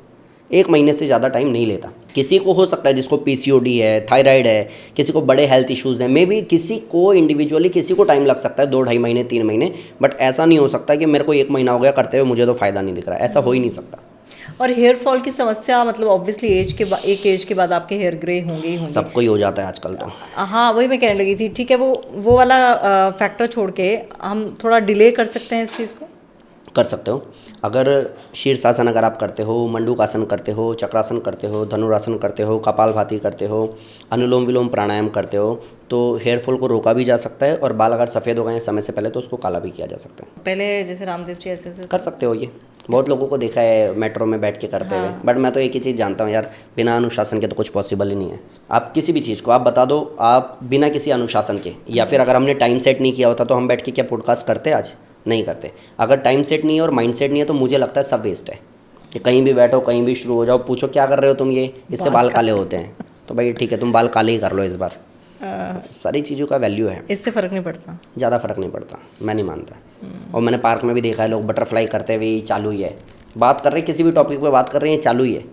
1 महीने से ज़्यादा टाइम नहीं लेता। किसी को हो सकता है जिसको PCOD है, थायराइड है, किसी को बड़े हेल्थ इश्यूज़ हैं, मे बी किसी को इंडिविजुअली किसी को टाइम लग सकता है 2-2.5 महीने 3 महीने, बट ऐसा नहीं हो सकता कि मेरे को 1 महीना हो गया करते हुए मुझे तो फ़ायदा नहीं दिख रहा है, ऐसा हो ही नहीं सकता। और हेयर फॉल की समस्या, मतलब ऑब्वियसली एक एज के बाद आपके हेयर ग्रे होंगे ही होंगे। सबको ही हो जाता है आजकल तो। हाँ वही मैं कहने लगी थी। ठीक है, वो वाला फैक्टर छोड़ के हम थोड़ा डिले कर सकते हैं इस चीज़ को? कर सकते हो। अगर शीर्षासन अगर आप करते हो, मंडूकासन करते हो, चक्रासन करते हो, धनुरासन करते हो, कपालभाति करते हो, अनुलोम विलोम प्राणायाम करते हो, तो हेयर फॉल को रोका भी जा सकता है, और बाल अगर सफ़ेद हो गए समय से पहले तो उसको काला भी किया जा सकता है। पहले जैसे रामदेव जी ऐसे कर सकते हो। ये बहुत लोगों को देखा है मेट्रो में बैठ के करते हुए। बट मैं तो एक ही चीज़ जानता हूँ यार, बिना अनुशासन के तो कुछ पॉसिबल ही नहीं है। आप किसी भी चीज़ को आप बता दो, आप बिना किसी अनुशासन के, या फिर अगर हमने टाइम सेट नहीं किया होता तो हम बैठ के क्या पॉडकास्ट करते आज? नहीं करते। अगर टाइम सेट नहीं है और माइंड सेट नहीं है तो मुझे लगता है सब वेस्ट है। कि कहीं भी बैठो, कहीं भी शुरू हो जाओ, पूछो क्या कर रहे हो तुम, ये इससे बाल काले होते हैं, तो भाई ठीक है तुम बाल काले ही कर लो इस बार। सारी चीज़ों का वैल्यू है, इससे फ़र्क नहीं पड़ता, ज़्यादा फ़र्क नहीं पड़ता, मैं नहीं मानता। और मैंने पार्क में भी देखा है लोग बटरफ्लाई करते हुए चालू ही है, बात कर रहे हैं किसी भी टॉपिक पे बात कर रहे हैं चालू ही है।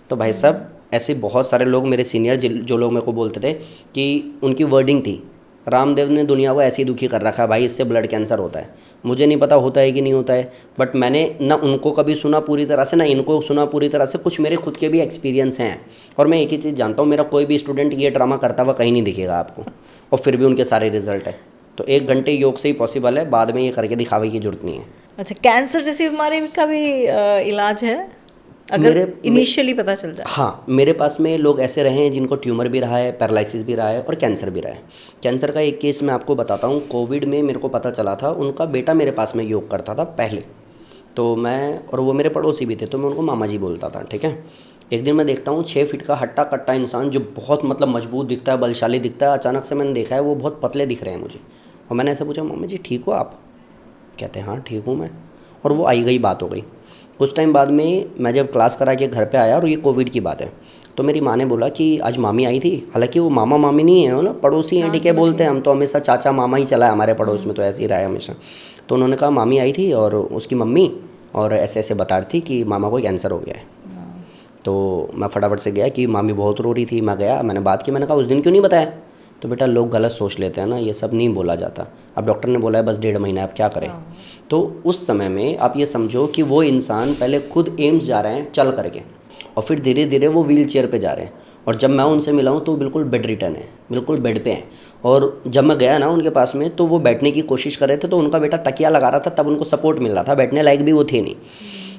तो भाई साहब ऐसे बहुत सारे लोग मेरे सीनियर जो लोग मेरे को बोलते थे कि उनकी वर्डिंग थी, रामदेव ने दुनिया को ऐसे ही दुखी कर रखा है भाई, इससे ब्लड कैंसर होता है। मुझे नहीं पता होता है कि नहीं होता है, बट मैंने ना उनको कभी सुना पूरी तरह से, ना इनको सुना पूरी तरह से। कुछ मेरे खुद के भी एक्सपीरियंस हैं, और मैं एक ही चीज़ जानता हूँ, मेरा कोई भी स्टूडेंट ये ड्रामा करता हुआ कहीं नहीं दिखेगा आपको, और फिर भी उनके सारे रिजल्ट है। तो 1 घंटे योग से ही पॉसिबल है, बाद में ये करके दिखावे की जरूरत नहीं है। अच्छा, कैंसर जैसी बीमारी का भी इलाज है अगर इनिशियली पता चल जाए? हाँ, मेरे पास में लोग ऐसे रहे हैं जिनको ट्यूमर भी रहा है, पैरालिसिस भी रहा है और कैंसर भी रहा है। कैंसर का एक केस मैं आपको बताता हूँ। कोविड में मेरे को पता चला था, उनका बेटा मेरे पास में योग करता था पहले, तो मैं, और वो मेरे पड़ोसी भी थे, तो मैं उनको मामा जी बोलता था, ठीक है। एक दिन मैं देखता हूँ 6 फीट का हट्टा कट्टा इंसान जो बहुत मतलब मजबूत दिखता है, बलशाली दिखता है, अचानक से मैंने देखा है वो बहुत पतले दिख रहे हैं मुझे। और मैंने ऐसे पूछा, मामा जी ठीक हो आप? कहते हैं हाँ ठीक हूँ मैं। और वो आई गई बात हो गई। कुछ टाइम बाद में मैं जब क्लास करा के घर पे आया, और ये कोविड की बात है, तो मेरी माँ ने बोला कि आज मामी आई थी। हालांकि वो मामा मामी नहीं है, वो ना पड़ोसी हैं, ठीक है, बोलते हैं हम तो हमेशा चाचा मामा ही चला है हमारे पड़ोस में, तो ऐसे ही रहा है हमेशा। तो उन्होंने कहा मामी आई थी और उसकी मम्मी, और ऐसे ऐसे बता रही थी कि मामा को कैंसर हो गया है। तो मैं फटाफट से गया कि मामी बहुत रो रही थी। मैं गया, मैंने बात की, मैंने कहा उस दिन क्यों नहीं बताया? तो बेटा लोग गलत सोच लेते हैं ना, ये सब नहीं बोला जाता। अब डॉक्टर ने बोला है बस 1.5 महीना, अब क्या करें। तो उस समय में आप ये समझो कि वो इंसान पहले खुद एम्स जा रहे हैं चल करके, और फिर धीरे धीरे वो व्हील चेयर पर जा रहे हैं। और जब मैं उनसे मिला हूँ तो बिल्कुल बेड रिटर्न है, बिल्कुल बेड पे हैं। और जब मैं गया ना उनके पास में, तो वो बैठने की कोशिश कर रहे थे, तो उनका बेटा तकिया लगा रहा था, तब उनको सपोर्ट मिल रहा था, बैठने लायक भी वो थे नहीं।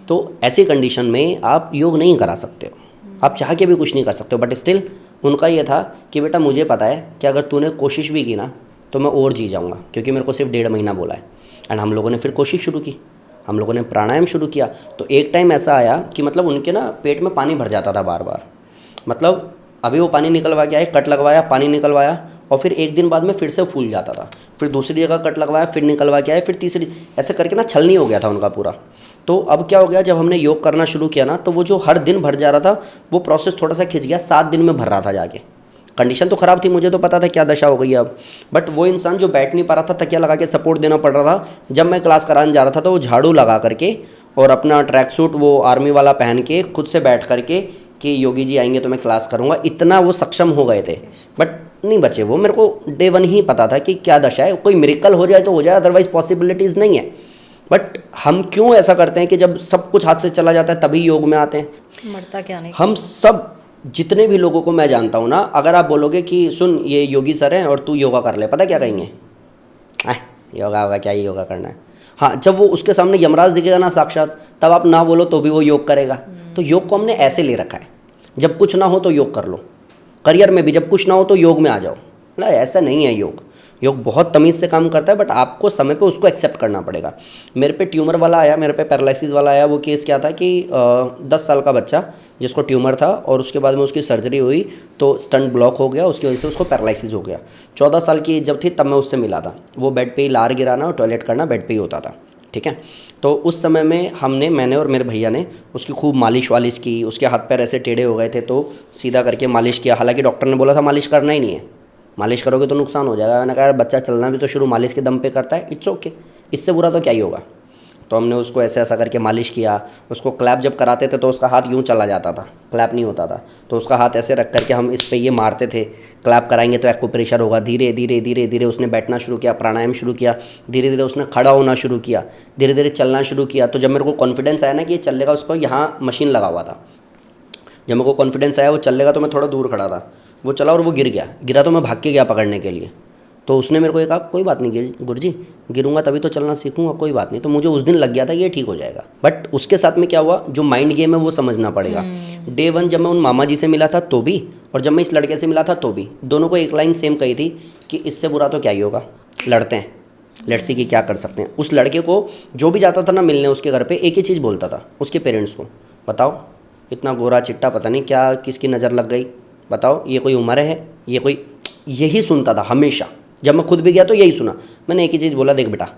तो ऐसी कंडीशन में आप योग नहीं करा सकते हो, आप चाह के भी कुछ नहीं कर सकते हो। बट स्टिल उनका ये था कि बेटा मुझे पता है कि अगर तूने कोशिश भी की ना तो मैं और जी जाऊँगा, क्योंकि मेरे को सिर्फ 1.5 महीना बोला है। एंड हम लोगों ने फिर कोशिश शुरू की, हम लोगों ने प्राणायाम शुरू किया। तो एक टाइम ऐसा आया कि मतलब उनके ना पेट में पानी भर जाता था बार बार, मतलब अभी वो पानी निकलवा के आए, कट लगवाया, पानी निकलवाया, और फिर एक दिन बाद में फिर से फूल जाता था, फिर दूसरी जगह कट लगवाया, फिर निकलवा के आए, फिर तीसरी, ऐसे करके ना छलनी हो गया था उनका पूरा। तो अब क्या हो गया, जब हमने योग करना शुरू किया ना, तो वो जो हर दिन भर जा रहा था वो प्रोसेस थोड़ा सा खिंच गया, 7 दिन में भर रहा था जाके। कंडीशन तो ख़राब थी, मुझे तो पता था क्या दशा हो गई है अब। बट वो इंसान जो बैठ नहीं पा रहा था, तकिया लगा के सपोर्ट देना पड़ रहा था। जब मैं क्लास कराने जा रहा था तो वो झाड़ू लगा करके और अपना ट्रैक सूट वो आर्मी वाला पहन के खुद से बैठ करके कि योगी जी आएंगे तो मैं क्लास करूँगा, इतना वो सक्षम हो गए थे। बट नहीं बचे वो, मेरे को डे 1 ही पता था कि क्या दशा है। कोई मिरेकल हो जाए तो हो जाए, अदरवाइज पॉसिबिलिटीज़ नहीं है। बट हम क्यों ऐसा करते हैं कि जब सब कुछ हाथ से चला जाता है तभी योग में आते हैं? मरता क्या नहीं। हम सब जितने भी लोगों को मैं जानता हूँ ना, अगर आप बोलोगे कि सुन ये योगी सर हैं और तू योगा कर ले, पता क्या कहेंगे? योगा होगा क्या, योगा करना है। हाँ, जब वो उसके सामने यमराज दिखेगा ना साक्षात, तब आप ना बोलो तो भी वो योग करेगा। तो योग को हमने ऐसे ले रखा है, जब कुछ ना हो तो योग कर लो। करियर में भी जब कुछ ना हो तो योग में आ जाओ, ना ऐसा नहीं है। योग बहुत तमीज़ से काम करता है, बट आपको समय पे उसको एक्सेप्ट करना पड़ेगा। मेरे पे ट्यूमर वाला आया, मेरे पे पैरालिसिस वाला आया। वो केस क्या था कि 10 साल का बच्चा जिसको ट्यूमर था, और उसके बाद में उसकी सर्जरी हुई तो स्टंट ब्लॉक हो गया, उसकी वजह से उसको पैरालिसिस हो गया। 14 साल की जब थी तब मैं उससे मिला था। वो बेड पे ही लार गिराना और टॉयलेट करना बेड पे ही होता था, ठीक है। तो उस समय में मैंने और मेरे भैया ने उसकी खूब मालिश वालिश की। उसके हाथ पैर ऐसे टेढ़े हो गए थे तो सीधा करके मालिश किया। हालांकि डॉक्टर ने बोला था मालिश करना ही नहीं है, मालिश करोगे तो नुकसान हो जाएगा। मैंने कहा बच्चा चलना भी तो शुरू मालिश के दम पे करता है, इट्स ओके, इससे बुरा तो क्या ही होगा। तो हमने उसको ऐसे ऐसा करके मालिश किया। उसको क्लैप जब कराते थे तो उसका हाथ यूँ चला जाता था, क्लैप नहीं होता था। तो उसका हाथ ऐसे रख करके हम इस पे ये मारते थे, क्लैप कराएंगे तो एक्यूप्रेशर होगा। धीरे धीरे धीरे धीरे उसने बैठना शुरू किया, प्राणायाम शुरू किया। धीरे धीरे उसने खड़ा होना शुरू किया, धीरे धीरे चलना शुरू किया। तो जब मेरे को कॉन्फिडेंस आया ना कि ये चल लेगा, उसको यहाँ मशीन लगा हुआ था, जब मेरे को कॉन्फिडेंस आया वो चल लेगा तो मैं थोड़ा दूर खड़ा था। वो चला और वो गिरा तो मैं भाग के गया पकड़ने के लिए। तो उसने मेरे को ये कहा कोई बात नहीं गुरुजी, गिरूंगा तभी तो चलना सीखूंगा, कोई बात नहीं। तो मुझे उस दिन लग गया था ये ठीक हो जाएगा। बट उसके साथ में क्या हुआ, जो माइंड गेम है वो समझना पड़ेगा। डे 1 जब मैं उन मामा जी से मिला था तो भी, और जब मैं इस लड़के से मिला था तो भी, दोनों को एक लाइन सेम कही थी कि इससे बुरा तो क्या ही होगा, लड़ते हैं, लेट्स सी कि क्या कर सकते हैं। उस लड़के को जो भी जाता था ना मिलने उसके घर पे, एक ही चीज़ बोलता था उसके पेरेंट्स को, बताओ इतना गोरा चिट्टा पता नहीं क्या किसकी नज़र लग गई, बताओ ये कोई उम्र है, ये कोई, यही सुनता था हमेशा। जब मैं खुद भी गया तो यही सुना। मैंने एक ही चीज़ बोला, देख बेटा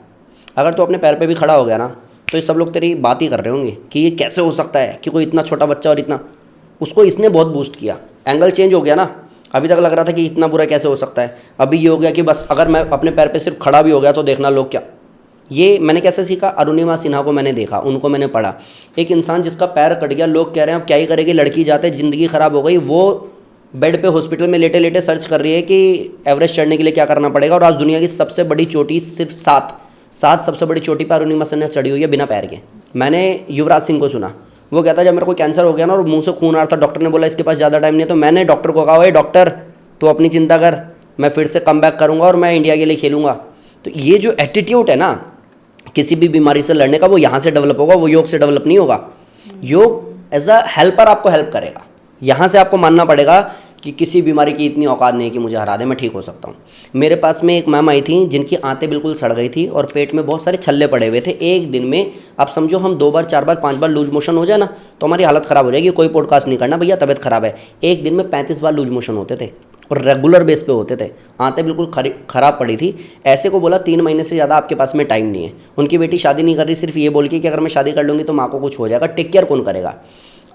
अगर तू अपने पैर पे भी खड़ा हो गया ना तो ये सब लोग तेरी बात ही कर रहे होंगे कि ये कैसे हो सकता है कि कोई इतना छोटा बच्चा और इतना, उसको इसने बहुत बूस्ट किया। एंगल चेंज हो गया ना, अभी तक लग रहा था कि इतना बुरा कैसे हो सकता है, अभी ये हो गया कि बस अगर मैं अपने पैर पे सिर्फ खड़ा भी हो गया तो देखना लोग क्या, ये मैंने कैसे सीखा, अरुणिमा सिन्हा को मैंने देखा, उनको मैंने पढ़ा। एक इंसान जिसका पैर कट गया, लोग कह रहे हैं अब क्या ही करेगी, लड़की जाते ज़िंदगी ख़राब हो गई, वो बेड पे हॉस्पिटल में लेटे लेटे सर्च कर रही है कि एवरेस्ट चढ़ने के लिए क्या करना पड़ेगा, और आज दुनिया की सबसे बड़ी चोटी सिर्फ सात सबसे बड़ी चोटी पर अरुणिमा सिन्हा चढ़ी हुई है बिना पैर के। मैंने युवराज सिंह को सुना, वो कहता है जब मेरे को कैंसर हो गया ना और मुंह से खून आ रहा था, डॉक्टर ने बोला इसके पास ज़्यादा टाइम नहीं है, तो मैंने डॉक्टर को कहा, ओए डॉक्टर तो अपनी चिंता कर, मैं फिर से कम बैक करूँगा और मैं इंडिया के लिए खेलूँगा। तो ये जो एटीट्यूड है ना किसी भी बीमारी से लड़ने का, वो यहाँ से डेवलप होगा, वो योग से डेवलप नहीं होगा। योग एज अ हेल्पर आपको हेल्प करेगा। यहाँ से आपको मानना पड़ेगा कि किसी बीमारी की इतनी औकात नहीं है कि मुझे हरा दे, मैं ठीक हो सकता हूँ। मेरे पास में एक मैम आई थी जिनकी आंतें बिल्कुल सड़ गई थी और पेट में बहुत सारे छल्ले पड़े हुए थे। एक दिन में आप समझो हम 2 बार 4 बार 5 बार लूज मोशन हो जाए ना तो हमारी हालत ख़राब हो जाएगी। कोई पॉडकास्ट नहीं करना भैया, तबीयत ख़राब है। एक दिन में 35 बार लूज मोशन होते थे और रेगुलर बेस पे होते थे। आंतें बिल्कुल ख़राब पड़ी थी। ऐसे को बोला 3 महीने से ज़्यादा आपके पास में टाइम नहीं है। उनकी बेटी शादी नहीं कर रही सिर्फ ये बोल के कि अगर मैं शादी कर लूँगी तो माँ को कुछ हो जाएगा, टेक केयर कौन करेगा।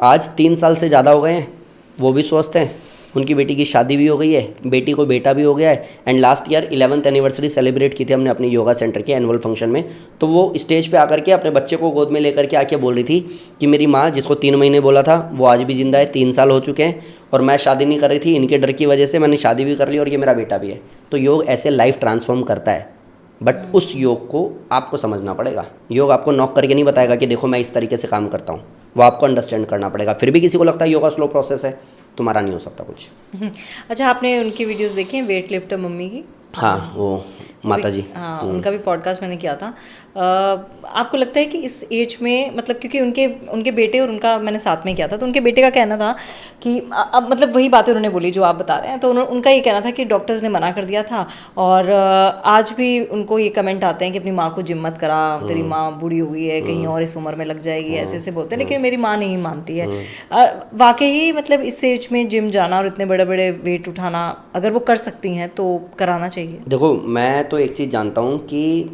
आज 3 साल से ज़्यादा हो गए हैं, वो भी स्वस्थ हैं, उनकी बेटी की शादी भी हो गई है, बेटी को बेटा भी हो गया है। And last year 11th anniversary celebrate की थी हमने अपने योगा सेंटर के एनुअल फंक्शन में। तो वो स्टेज पे आकर के अपने बच्चे को गोद में लेकर के आके बोल रही थी कि मेरी माँ जिसको 3 महीने बोला था वो आज भी जिंदा है, 3 साल हो चुके हैं और मैं शादी नहीं कर रही थी, इनके डर की वजह से मैंने शादी भी कर ली और ये मेरा बेटा भी है। तो योग ऐसे लाइफ ट्रांसफॉर्म करता है, बट उस योग को आपको समझना पड़ेगा। योग आपको नॉक करके नहीं बताएगा कि देखो मैं इस तरीके से काम करता हूँ, वो आपको अंडरस्टैंड करना पड़ेगा। फिर भी किसी को लगता है योगा स्लो प्रोसेस है, तुम्हारा नहीं हो सकता कुछ। अच्छा, आपने उनकी वीडियोस देखी हैं वेट लिफ्टर मम्मी की? हाँ, वो माता जी, हाँ, उनका भी पॉडकास्ट मैंने किया था। आपको लगता है कि इस एज में, मतलब क्योंकि उनके बेटे और उनका मैंने साथ में किया था, तो उनके बेटे का कहना था कि अब मतलब वही बातें उन्होंने बोली जो आप बता रहे हैं। तो उनका ये कहना था कि डॉक्टर्स ने मना कर दिया था और आज भी उनको ये कमेंट आते हैं कि अपनी माँ को जिम मत करा, तेरी माँ बूढ़ी हो गई है, कहीं और इस उम्र में लग जाएगी, ऐसे ऐसे बोलते हैं। लेकिन मेरी माँ नहीं मानती है। वाकई मतलब इस एज में जिम जाना और इतने बड़े बड़े वेट उठाना अगर वो कर सकती हैं तो कराना चाहिए? देखो मैं तो एक चीज़ जानता हूँ कि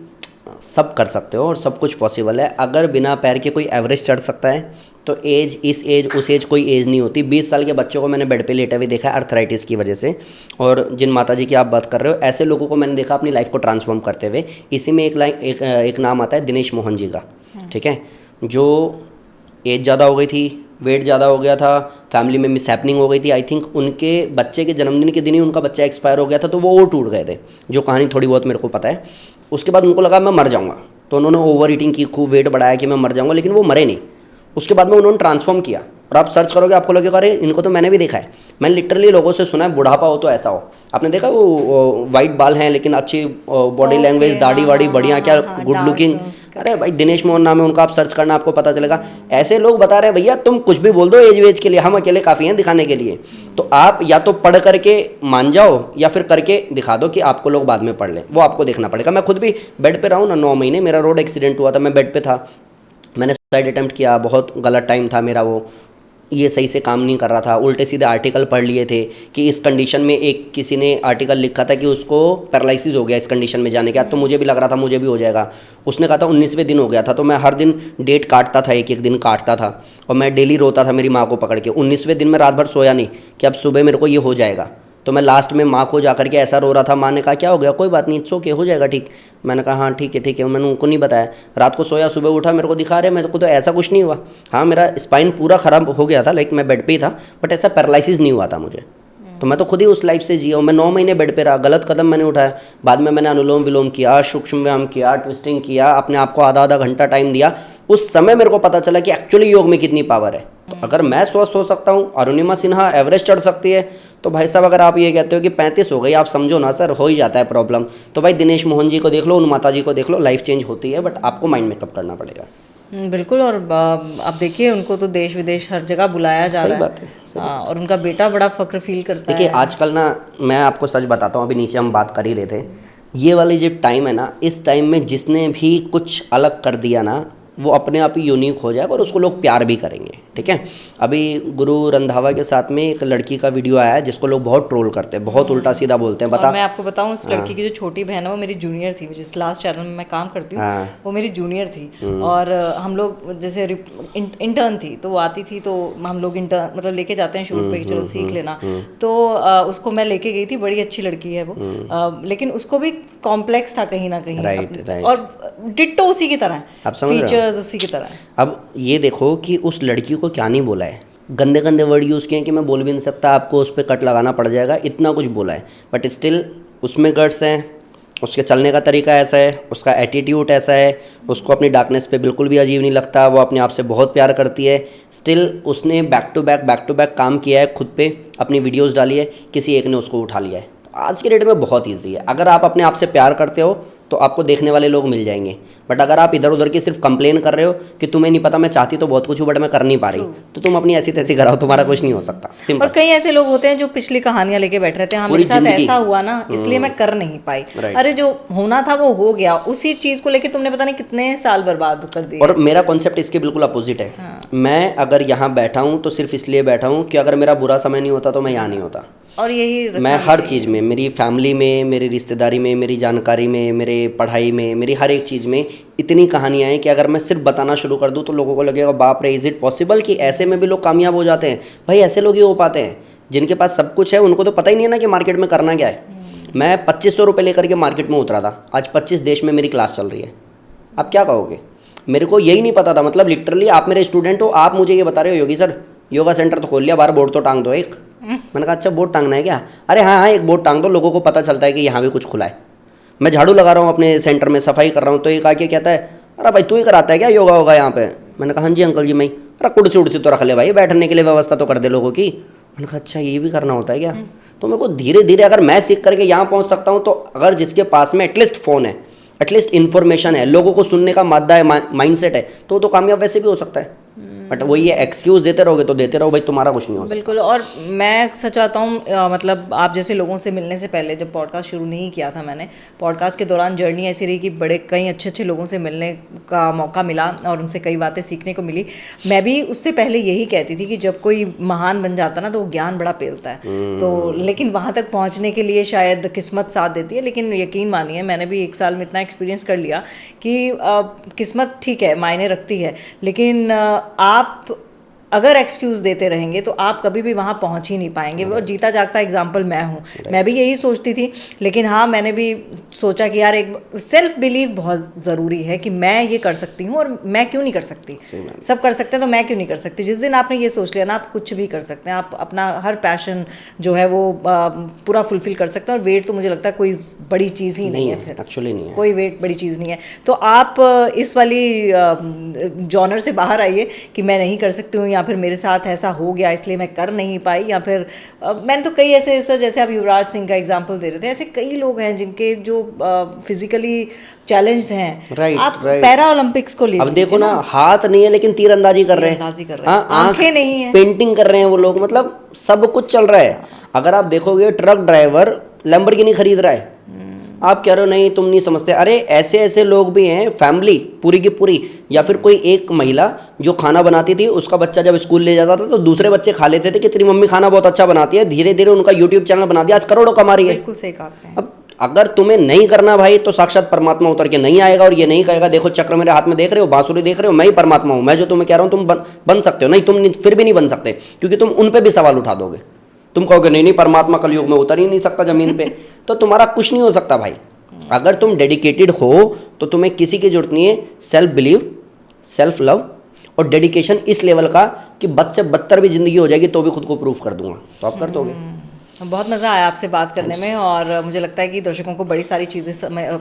सब कर सकते हो और सब कुछ पॉसिबल है। अगर बिना पैर के कोई एवरेस्ट चढ़ सकता है तो एज, इस एज उस एज कोई एज नहीं होती। 20 साल के बच्चों को मैंने बेड पे लेटे हुए देखा है अर्थराइटिस की वजह से। और जिन माता जी की आप बात कर रहे हो, ऐसे लोगों को मैंने देखा अपनी लाइफ को ट्रांसफॉर्म करते हुए। इसी में एक नाम आता है दिनेश मोहन जी का, ठीक है, जो एज ज़्यादा हो गई थी, वेट ज़्यादा हो गया था, फैमिली में मिसहैपनिंग हो गई थी। आई थिंक उनके बच्चे के जन्मदिन के दिन ही उनका बच्चा एक्सपायर हो गया था, तो वो और टूट गए थे, जो कहानी थोड़ी बहुत मेरे को पता है। उसके बाद उनको लगा मैं मर जाऊँगा, तो उन्होंने ओवर ईटिंग की, खूब वेट बढ़ाया कि मैं मर जाऊँगा, लेकिन वो मरे नहीं। उसके बाद में उन्होंने ट्रांसफॉर्म किया और आप सर्च करोगे आपको लगेगा अरे इनको तो मैंने भी देखा है। मैंने लिटरली लोगों से सुना है बुढ़ापा हो तो ऐसा हो। आपने देखा वो वाइट बाल हैं लेकिन अच्छी बॉडी लैंग्वेज, दाढ़ी वाड़ी बढ़िया, क्या गुड लुकिंग। अरे भाई दिनेश मोहन नाम है उनका, आप सर्च करना आपको पता चलेगा। ऐसे लोग बता रहे हैं भैया तुम कुछ भी बोल दो एज वेज के लिए, हम अकेले काफ़ी हैं दिखाने के लिए। तो आप या तो पढ़ करके मान जाओ या फिर करके दिखा दो कि आपको लोग बाद में पढ़ लें, वो आपको देखना पड़ेगा। मैं खुद भी बेड पे रहा हूँ ना 9 महीने, मेरा रोड एक्सीडेंट हुआ था, मैं बेड पे था, मैंने सुसाइड अटेम्प्ट किया, बहुत गलत टाइम था मेरा, वो ये सही से काम नहीं कर रहा था, उल्टे सीधे आर्टिकल पढ़ लिए थे कि इस कंडीशन में, एक किसी ने आर्टिकल लिखा था कि उसको पैरालिसिस हो गया इस कंडीशन में जाने के बाद। तो मुझे भी लग रहा था मुझे भी हो जाएगा। उसने कहा था 19वें दिन हो गया था, तो मैं हर दिन डेट काटता था, एक एक दिन काटता था और मैं डेली रोता था मेरी माँ को पकड़ के। 19वें दिन में रात भर सोया नहीं कि अब सुबह मेरे को ये हो जाएगा। तो मैं लास्ट में माँ को जाकर के ऐसा रो रहा था। माँ ने कहा क्या हो गया, कोई बात नहीं, इट्स ओके, हो जाएगा ठीक। मैंने कहा हाँ ठीक है। मैंने उनको नहीं बताया। रात को सोया, सुबह उठा, मेरे को दिखा रहे, मेरे को तो ऐसा कुछ नहीं हुआ। हाँ मेरा स्पाइन पूरा ख़राब हो गया था, लाइक मैं बेड पे ही था, बट ऐसा पैरालिसिस नहीं हुआ था मुझे। तो मैं तो खुद ही उस लाइफ से जिया हूँ। मैं 9 महीने बेड पे रहा, गलत कदम मैंने उठाया, बाद में मैंने अनुलोम विलोम किया, सूक्ष्म व्यायाम किया, ट्विस्टिंग किया, अपने आप को आधा घंटा टाइम दिया। उस समय मेरे को पता चला कि एक्चुअली योग में कितनी पावर है। तो अगर मैं स्वस्थ हो सकता हूँ, अरुणिमा सिन्हा एवरेस्ट चढ़ सकती है, तो भाई साहब अगर आप ये कहते हो कि 35 हो गई, आप समझो ना सर हो ही जाता है प्रॉब्लम। तो भाई दिनेश मोहन जी को देख लो, उन माता जी को देख लो, लाइफ चेंज होती है, बट आपको माइंड मेकअप करना पड़ेगा। बिल्कुल। और आप देखिए उनको तो देश विदेश हर जगह बुलाया जा रहा है। बात है, हाँ, और उनका बेटा बड़ा फक्र फील करता है। देखिए आजकल ना, मैं आपको सच बताता हूँ, अभी नीचे हम बात कर ही रहे थे, ये वाली जो टाइम है ना, इस टाइम में जिसने भी कुछ अलग कर दिया ना, वो अपने आप ही यूनिक हो जाएगा और उसको लोग प्यार भी करेंगे, ठीक है। अभी गुरु रंधावा के साथ में एक लड़की का वीडियो आया है जिसको लोग बहुत ट्रोल करते हैं, बहुत उल्टा सीधा बोलते हैं। बता, मैं आपको बताऊं, उस लड़की की जो छोटी बहन है वो मेरी जूनियर थी, जिस लास्ट चैनल में मैं काम करती हूँ वो मेरी जूनियर थी। और हम लोग जैसे इंटर्न थी, तो वो आती थी, तो हम लोग इंटर्न मतलब लेके जाते हैं शूट पे, चलो सीख लेना। तो उसको मैं लेके गई थी, बड़ी अच्छी लड़की है वो, लेकिन उसको भी कॉम्प्लेक्स था कहीं ना कहीं। राइट। और डिट्टो उसी की तरह है, आप समझ रहे हो? फीचर्स उसी की तरह है। अब ये देखो कि उस लड़की को क्या नहीं बोला है, गंदे गंदे वर्ड यूज़ किए कि मैं बोल भी नहीं सकता, आपको उस पर कट लगाना पड़ जाएगा, इतना कुछ बोला है, बट स्टिल उसमें गट्स हैं, उसके चलने का तरीका ऐसा है, उसका एटीट्यूड ऐसा है, उसको अपनी डार्कनेस पे बिल्कुल भी अजीब नहीं लगता, वो अपने आप से बहुत प्यार करती है। स्टिल उसने बैक टू बैक काम किया है खुद पे, अपनी वीडियोस डाली है, किसी एक ने उसको उठा लिया है। तो आज के डेट में बहुत ईजी है, अगर आप अपने आप से प्यार करते हो तो आपको देखने वाले लोग मिल जाएंगे, बट अगर आप इधर उधर की सिर्फ कंप्लेन कर रहे हो कि तुम्हें नहीं पता मैं चाहती तो बहुत कुछ हूँ बट मैं कर नहीं पा रही, तो तुम अपनी ऐसी तैसी कराओ, तुम्हारा कुछ नहीं हो सकता। और सिंपल। कई ऐसे लोग होते हैं जो पिछली कहानियां लेके बैठ रहते हैं, हाँ पूरी मेरे साथ जिंदगी। ऐसा हुआ ना इसलिए मैं कर नहीं पाई। Right. अरे जो होना था वो हो गया, उसी चीज को लेके तुमने पता नहीं कितने साल बर्बाद कर दिए। और मेरा कॉन्सेप्ट इसके बिल्कुल अपोजिट है। मैं अगर यहाँ बैठा हूँ तो सिर्फ इसलिए बैठा हूँ कि अगर मेरा बुरा समय नहीं होता तो मैं यहाँ नहीं होता। और यही रखना मैं भी हर चाहिए। चीज़ में, मेरी फैमिली में, मेरी रिश्तेदारी में, मेरी जानकारी में, मेरे पढ़ाई में, मेरी हर एक चीज़ में इतनी कहानियाँ हैं कि अगर मैं सिर्फ बताना शुरू कर दूँ तो लोगों को लगेगा बाप रे, इज़ इट पॉसिबल कि ऐसे में भी लोग कामयाब हो जाते हैं। भाई ऐसे लोग ही हो पाते हैं जिनके पास सब कुछ है, उनको तो पता ही नहीं है ना कि मार्केट में करना क्या है। मैं 2500 रुपये लेकर के मार्केट में उतरा था, आज 25 देश में मेरी क्लास चल रही है। आप क्या कहोगे? मेरे को यही नहीं पता था, मतलब लिटरली आप मेरे स्टूडेंट हो, आप मुझे ये बता रहे हो योगी सर योगा सेंटर तो खोल लिया, बाहर बोर्ड तो टांग दो एक। मैंने कहा अच्छा बोर्ड टांगना है क्या? अरे हाँ हाँ एक बोर्ड टांग दो, लोगों को पता चलता है कि यहाँ भी कुछ खुला है। मैं झाड़ू लगा रहा हूँ अपने सेंटर में, सफाई कर रहा हूँ, तो एक आके कहता है अरे भाई तू ही कराता है क्या योगा होगा यहाँ पे? मैंने कहा हाँ जी अंकल जी मैं ही। अरे कुर्सी उड़सी तो रख ले भाई, बैठने के लिए व्यवस्था तो कर दे लोगों की। मैंने कहा अच्छा ये भी करना होता है क्या? तो मेरे को धीरे धीरे अगर मैं सीख करके यहाँ पहुँच सकता हूँ तो अगर जिसके पास में एटलीस्ट फ़ोन है, एटलीस्ट इन्फॉर्मेशन है, लोगों को सुनने का मादा है, माइंडसेट है, तो कामयाब वैसे भी हो सकता है। बट वो ये एक्सक्यूज़ देते रहोगे तो देते रहो भाई, तुम्हारा कुछ नहीं हो सकता। बिल्कुल। और मैं सच चाहता हूँ मतलब आप जैसे लोगों से मिलने से पहले, जब पॉडकास्ट शुरू नहीं किया था मैंने, पॉडकास्ट के दौरान जर्नी ऐसी रही कि बड़े कई अच्छे अच्छे लोगों से मिलने का मौका मिला और उनसे कई बातें सीखने को मिली। मैं भी उससे पहले यही कहती थी कि जब कोई महान बन जाता ना तो वो ज्ञान बड़ा पेलता है, तो लेकिन वहाँ तक पहुँचने के लिए शायद किस्मत साथ देती है। लेकिन यकीन मानिए मैंने भी 1 साल में इतना एक्सपीरियंस कर लिया कि किस्मत ठीक है मायने रखती है, लेकिन आप अगर एक्सक्यूज़ देते रहेंगे तो आप कभी भी वहाँ पहुँच ही नहीं पाएंगे। और जीता जागता एग्जाम्पल मैं हूँ। मैं भी यही सोचती थी, लेकिन हाँ मैंने भी सोचा कि यार एक सेल्फ बिलीव बहुत ज़रूरी है कि मैं ये कर सकती हूँ और मैं क्यों नहीं कर सकती। सब कर सकते हैं तो मैं क्यों नहीं कर सकती। जिस दिन आपने ये सोच लिया ना आप कुछ भी कर सकते हैं, आप अपना हर पैशन जो है वो पूरा फुलफिल कर सकते हैं। और वेट तो मुझे लगता है कोई बड़ी चीज़ ही नहीं है, फिर एक्चुअली नहीं है कोई वेट बड़ी चीज़ नहीं है। तो आप इस वाली जॉनर से बाहर आइए कि मैं नहीं कर सकती हूँ या फिर मेरे साथ ऐसा हो गया इसलिए मैं कर नहीं पाई, या फिर मैंने तो कई ऐसे सर जैसे आप युवराज सिंह का एग्जांपल दे रहे थे, ऐसे कई लोग हैं जिनके जो फिजिकली चैलेंज्ड हैं। आप पैरा ओलंपिक्स को लीजिए, अब देखो ना हाथ नहीं है लेकिन तीरंदाजी कर रहे हैं, आंखें नहीं है, पेंटिंग कर रहे हैं वो लोग, मतलब सब कुछ चल रहा है। अगर आप देखोगे ट्रक ड्राइवर लैम्बोर्गिनी खरीद रहा है, आप कह रहे हो नहीं तुम नहीं समझते। अरे ऐसे ऐसे लोग भी हैं, फैमिली पूरी की पूरी, या फिर कोई एक महिला जो खाना बनाती थी, उसका बच्चा जब स्कूल ले जाता था तो दूसरे बच्चे खा लेते थे कि तेरी मम्मी खाना बहुत अच्छा बनाती है, धीरे धीरे उनका यूट्यूब चैनल बना दिया, आज करोड़ों कमा रही है। बिल्कुल सही कहा आपने। अब अगर तुम्हें नहीं करना भाई तो साक्षात परमात्मा उतर के नहीं आएगा और ये नहीं कहेगा देखो चक्र मेरे हाथ में देख रहे हो, बांसुरी देख रहे हो, मैं ही परमात्मा हूँ, मैं जो तुम्हें कह रहा हूँ तुम बन सकते हो। नहीं तुम फिर भी नहीं बन सकते, क्योंकि तुम उन पर भी सवाल उठा दोगे। तुम कहोगे नहीं परमात्मा कलयुग में उतर ही नहीं सकता जमीन पे, तो तुम्हारा कुछ नहीं हो सकता भाई। अगर तुम डेडिकेटेड हो तो तुम्हें किसी की जरूरत नहीं है। सेल्फ बिलीव, सेल्फ लव और डेडिकेशन इस लेवल का कि बद से बदतर भी जिंदगी हो जाएगी तो भी खुद को प्रूफ कर दूंगा, तो आप कर दोगे। बहुत मज़ा आया आपसे बात करने में, और मुझे लगता है कि दर्शकों को बड़ी सारी चीज़ें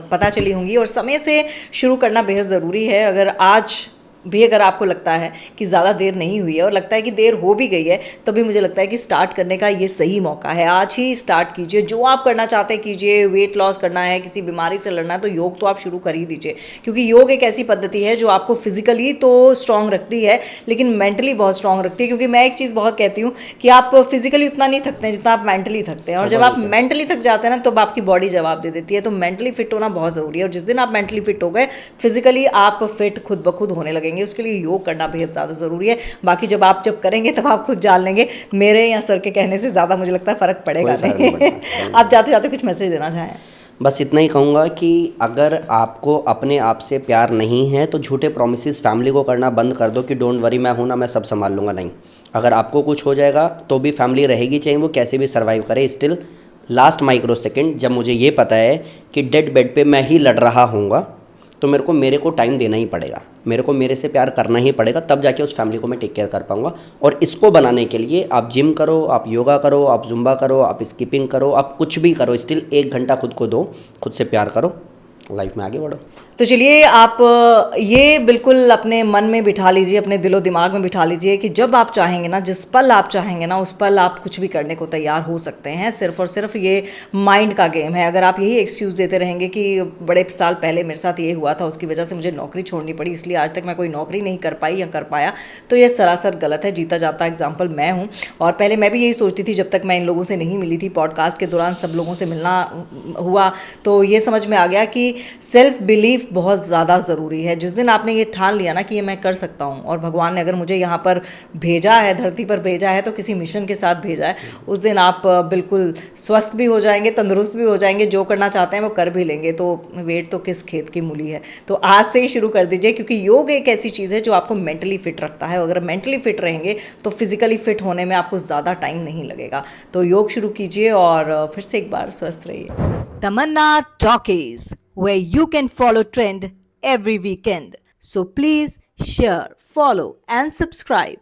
पता चली होंगी। और समय से शुरू करना बेहद ज़रूरी है। अगर आज भी अगर आपको लगता है कि ज़्यादा देर नहीं हुई है और लगता है कि देर हो भी गई है, तभी मुझे लगता है कि स्टार्ट करने का ये सही मौका है। आज ही स्टार्ट कीजिए, जो आप करना चाहते हैं कीजिए। वेट लॉस करना है, किसी बीमारी से लड़ना है, तो योग तो आप शुरू कर ही दीजिए, क्योंकि योग एक ऐसी पद्धति है जो आपको फिजिकली तो स्ट्रॉन्ग रखती है लेकिन मेंटली बहुत स्ट्रॉन्ग रखती है। क्योंकि मैं एक चीज़ बहुत कहती हूँ कि आप फिजिकली उतना नहीं थकते हैं जितना आप मेंटली थकते हैं, और जब आप मेंटली थक जाते हैं ना तो आपकी बॉडी जवाब दे देती है। तो मेंटली फिट होना बहुत ज़रूरी है, और जिस दिन आप मेंटली फिट हो गए फिजिकली आप फिट खुद ब खुद होने लगेंगे। उसके लिए योग करना बेहद ज़्यादा ज़रूरी है। बाकी जब आप करेंगे तब आप खुद जान लेंगे। मेरे या सर के कहने से ज़्यादा मुझे लगता है फ़र्क पड़ेगा नहीं। आप जाते जाते कुछ मैसेज देना चाहें? बस इतना ही कहूँगा कि अगर आपको अपने आप से प्यार नहीं है तो झूठे प्रॉमिसेस फैमिली को करना बंद कर दो कि डोंट वरी मैं हूँ ना, मैं सब संभाल लूँगा। नहीं, अगर आपको कुछ हो जाएगा तो भी फैमिली रहेगी, चाहे वो कैसे भी सर्वाइव करे। स्टिल लास्ट माइक्रो सेकेंड जब मुझे ये पता है कि डेड बेड पे मैं ही लड़ रहा हूँगा, तो मेरे को टाइम देना ही पड़ेगा, मेरे को मेरे से प्यार करना ही पड़ेगा, तब जाके उस फैमिली को मैं टेक केयर कर पाऊँगा। और इसको बनाने के लिए आप जिम करो, आप योगा करो, आप जुम्बा करो, आप स्किपिंग करो, आप कुछ भी करो, स्टिल 1 घंटा खुद को दो, खुद से प्यार करो, लाइफ में आगे बढ़ो। तो चलिए आप ये बिल्कुल अपने मन में बिठा लीजिए, अपने दिलो दिमाग में बिठा लीजिए कि जब आप चाहेंगे ना, जिस पल आप चाहेंगे ना, उस पल आप कुछ भी करने को तैयार हो सकते हैं। सिर्फ और सिर्फ ये माइंड का गेम है। अगर आप यही एक्सक्यूज़ देते रहेंगे कि बड़े साल पहले मेरे साथ ये हुआ था, उसकी वजह से मुझे नौकरी छोड़नी पड़ी, इसलिए आज तक मैं कोई नौकरी नहीं कर पाई या कर पाया, तो ये सरासर गलत है। जीता जाता एग्जाम्पल मैं हूँ। और पहले मैं भी यही सोचती थी, जब तक मैं इन लोगों से नहीं मिली थी, पॉडकास्ट के दौरान सब लोगों से मिलना हुआ, तो ये समझ में आ गया कि सेल्फ बिलीफ बहुत ज़्यादा ज़रूरी है। जिस दिन आपने ये ठान लिया ना कि ये मैं कर सकता हूँ, और भगवान ने अगर मुझे यहाँ पर भेजा है, धरती पर भेजा है, तो किसी मिशन के साथ भेजा है, उस दिन आप बिल्कुल स्वस्थ भी हो जाएंगे, तंदुरुस्त भी हो जाएंगे, जो करना चाहते हैं वो कर भी लेंगे। तो वेट तो किस खेत की मूली है। तो आज से ही शुरू कर दीजिए, क्योंकि योग एक ऐसी चीज़ है जो आपको मेंटली फिट रखता है। अगर मेंटली फिट रहेंगे तो फिजिकली फिट होने में आपको ज़्यादा टाइम नहीं लगेगा। तो योग शुरू कीजिए और फिर से एक बार स्वस्थ रहिए। Tamanna Talkies, where you can follow trend every weekend. So please share, follow and subscribe.